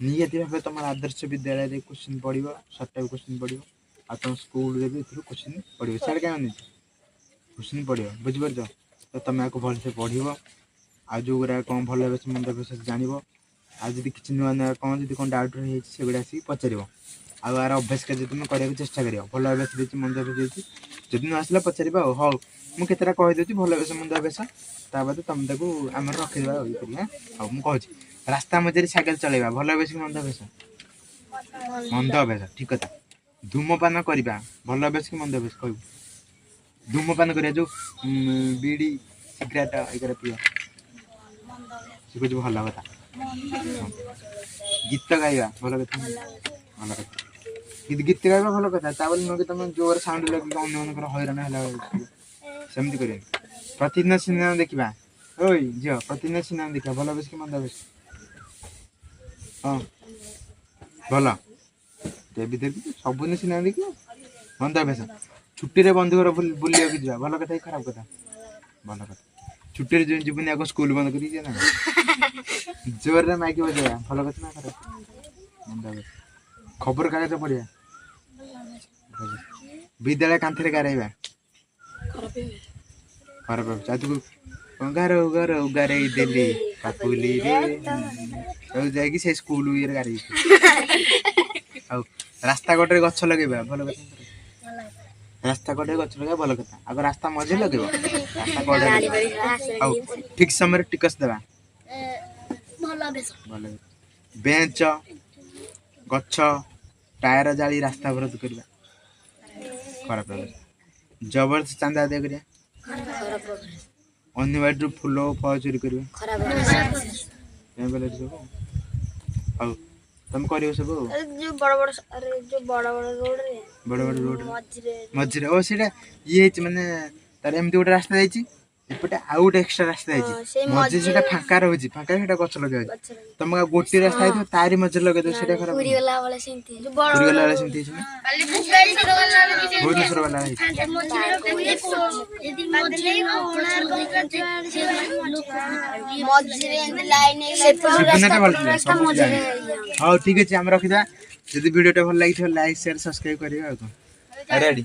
ନିହାତି ଭାବେ ତମର ଆଦର୍ଶ ବିଦ୍ୟାଳୟରେ କୋଶ୍ଚିନ୍ ପଡ଼ିବ, ସର୍ଟ ଟାଇପ୍ କୋଶ୍ଚିନ୍ ପଡ଼ିବ, ଆଉ ତମ ସ୍କୁଲରେ ବି ଏଥିରୁ କୋଶ୍ଚିନ୍ ପଡ଼ିବ। ସିଆଡ଼େ କାହିଁ ଅନେଇଛ, କୋଶ୍ଚିନ୍ ପଡ଼ିବ, ବୁଝିପାରୁଛ? ତ ତମେ ଆକୁ ଭଲସେ ପଢ଼ିବ, ଆଉ ଯେଉଁଗୁଡ଼ା କ'ଣ ଭଲ ହେବ ମନ୍ଦ ହେବ ସେ ଜାଣିବ। ଆଉ ଯଦି କିଛି ନୂଆ ନୂଆ କ'ଣ ଡାଉଟ୍ ହେଇଛି ସେଗୁଡ଼ା ଆସିକି ପଚାରିବ। ଆଉ ଆର ଅଭ୍ୟାସ ଯଦି ତୁମେ କରିବାକୁ ଚେଷ୍ଟା କରିବ। ଭଲ ଅଭ୍ୟାସ ଦେଇଛି ମନ୍ଦ ଅଭ୍ୟାସ ଦେଇଛି, ଯଦି ନ ଆସିଲା ପଚାରିବା। ଆଉ ହଉ ମୁଁ କେତେଟା କହିଦେଉଛି ଭଲ ଅଭ୍ୟାସ ମନ୍ଦ ଅଭ୍ୟାସ, ତା ବାଦେ ତମେ ତାକୁ ଆମର ରଖିଦେବା ଆଉ ଇଏ କରିବା। ହଉ ମୁଁ କହୁଛି, ରାସ୍ତା ମଝିରେ ସାଇକେଲ ଚଲେଇବା ଭଲ ଅଭ୍ୟାସ କି ମନ୍ଦ ଅଭ୍ୟାସ? ମନ୍ଦ ଅଭ୍ୟାସ, ଠିକ କଥା। ଧୂମପାନ କରିବା ଭଲ ଅଭ୍ୟାସ କି ମନ୍ଦ ଅଭ୍ୟାସ କହିବୁ? ଧୂମପାନ କରିବା ଯୋଉ ବିଡ଼ି ସିଗାରେଟ ଏଗୁଡ଼ା ପିଇବା ସେ କହୁଛି ଭଲ କଥା। ଗୀତ ଗାଇବା ଭଲ କଥା, ଭଲ କଥା। ଗୀତ ଗାଇବା ଭଲ କଥା, ତା ବୋଲି ନୁହେଁ କି ତମେ ଜୋରରେ ସାଉଣ୍ଡ ଲଗେଇକି ଅନ୍ୟମାନଙ୍କର ହଇରାଣ ହେଲା ସେମିତି କରିବେନି। ପ୍ରତିଦିନ ସିନେମା ଦେଖିବା, ଓଇ ଝିଅ ପ୍ରତିଦିନ ସିନେମା ଦେଖିବା ଭଲ ଅଭ୍ୟାସ କି ମନ୍ଦ ଅଭ୍ୟାସ? ହଁ ଭଲ। ଟିଭି ଦେଖି ସବୁଦିନ ସିନେମା ଦେଖିବା ମନ୍ଦ ଅଭ୍ୟାସ। ଛୁଟିରେ ବନ୍ଧୁ ଘର ବୁଲିବାକୁ ଯିବା ଭଲ କଥା କି ଖରାପ କଥା? ଭଲ କଥା। ଛୁଟିରେ ଯିବୁନି ଆଗ ସ୍କୁଲ ବନ୍ଦ କରିକି ଯିବା ନା? ଜୋରରେ ମାଇକି ବଜେଇବା ଭଲ କଥା ନା ଖରାପ? ମନ୍ଦ ଅଭ୍ୟାସ। ଖବର କାଗଜ ପଢିବା, ବିଦ୍ୟାଳୟ କାନ୍ଥରେ ଗାରେଇବା ଖରାପ ଅଭ୍ୟାସ। ଆଉ ତୁ ଗାରେଇ ଦେଲି କାକୁଲିରେ ଯାଇକି ସେ ସ୍କୁଲ ଇଏରେ ଗାରେଇ। ଆଉ ରାସ୍ତା କଡ଼ରେ ଗଛ ଲଗେଇବା ଭଲ କଥା। ରାସ୍ତା କଡ଼ରେ ଗଛ ଲଗେଇବା ଭଲ କଥା। ଆଗ ରାସ୍ତା ମଝିରେ ଲଗେଇବ, ରାସ୍ତା କଡ଼ରେ। ଆଉ ଠିକ ସମୟରେ ଟିକସ ଦେବା ଭଲ ଅଭ୍ୟାସ। ବେଞ୍ଚ ଗଛ ଟାୟାର ଜାଳି ରାସ୍ତା ଅବରୋଧ କରିବା ଖରାପ ଅଭ୍ୟାସ। ଜବରଦସ୍ତି ଚାନ୍ଦା ଆଦାୟ କରିବା ଅନ୍ୟ ବାଡ଼ିରୁ ଫୁଲ ଓ ଫଳ ଚୋରି କରିବା ଆଉ ତମେ କରିବ ସବୁ। ଯୋଉ ବଡ ବଡ ରୋଡରେ ମଝିରେ ଓ ସେଇଟା ଇଏ ହେଇଛି ମାନେ ତାର ଏମିତି ଗୋଟେ ରାସ୍ତା ଯାଇଛି, ଏପଟେ ଆଉ ଗୋଟେ ଏକ୍ସଟ୍ରା ରାସ୍ତା ହେଇଛି, ମଝିରେ ସେଟା ଫାଙ୍କା ରହୁଛି, ଫାଙ୍କା ସେଟା ଗଛ ଲଗେଇବା। ତମେ ଗୋଟିଏ ରାସ୍ତା ହେଇଥିବ ତାରି ମଝିରେ ଲଗେଇଦେବ, ସେଇଟା ଖରାପ। ପୁରୀ ଗଲା ବେଳେ ସେମିତି ହେଇଛି ନା? ଭୁବନେଶ୍ୱର ଗଲା ହେଇଛି। ହଉ ଠିକ ଅଛି ଆମେ ରଖିଦବା। ଯଦି ଭିଡ଼ିଓଟା ଭଲ ଲାଗିଥିବ ଲାଇକ୍ ସେୟାର ସବସ୍କ୍ରାଇବ କରିବା। ଆଉ କ'ଣ ରେଡି?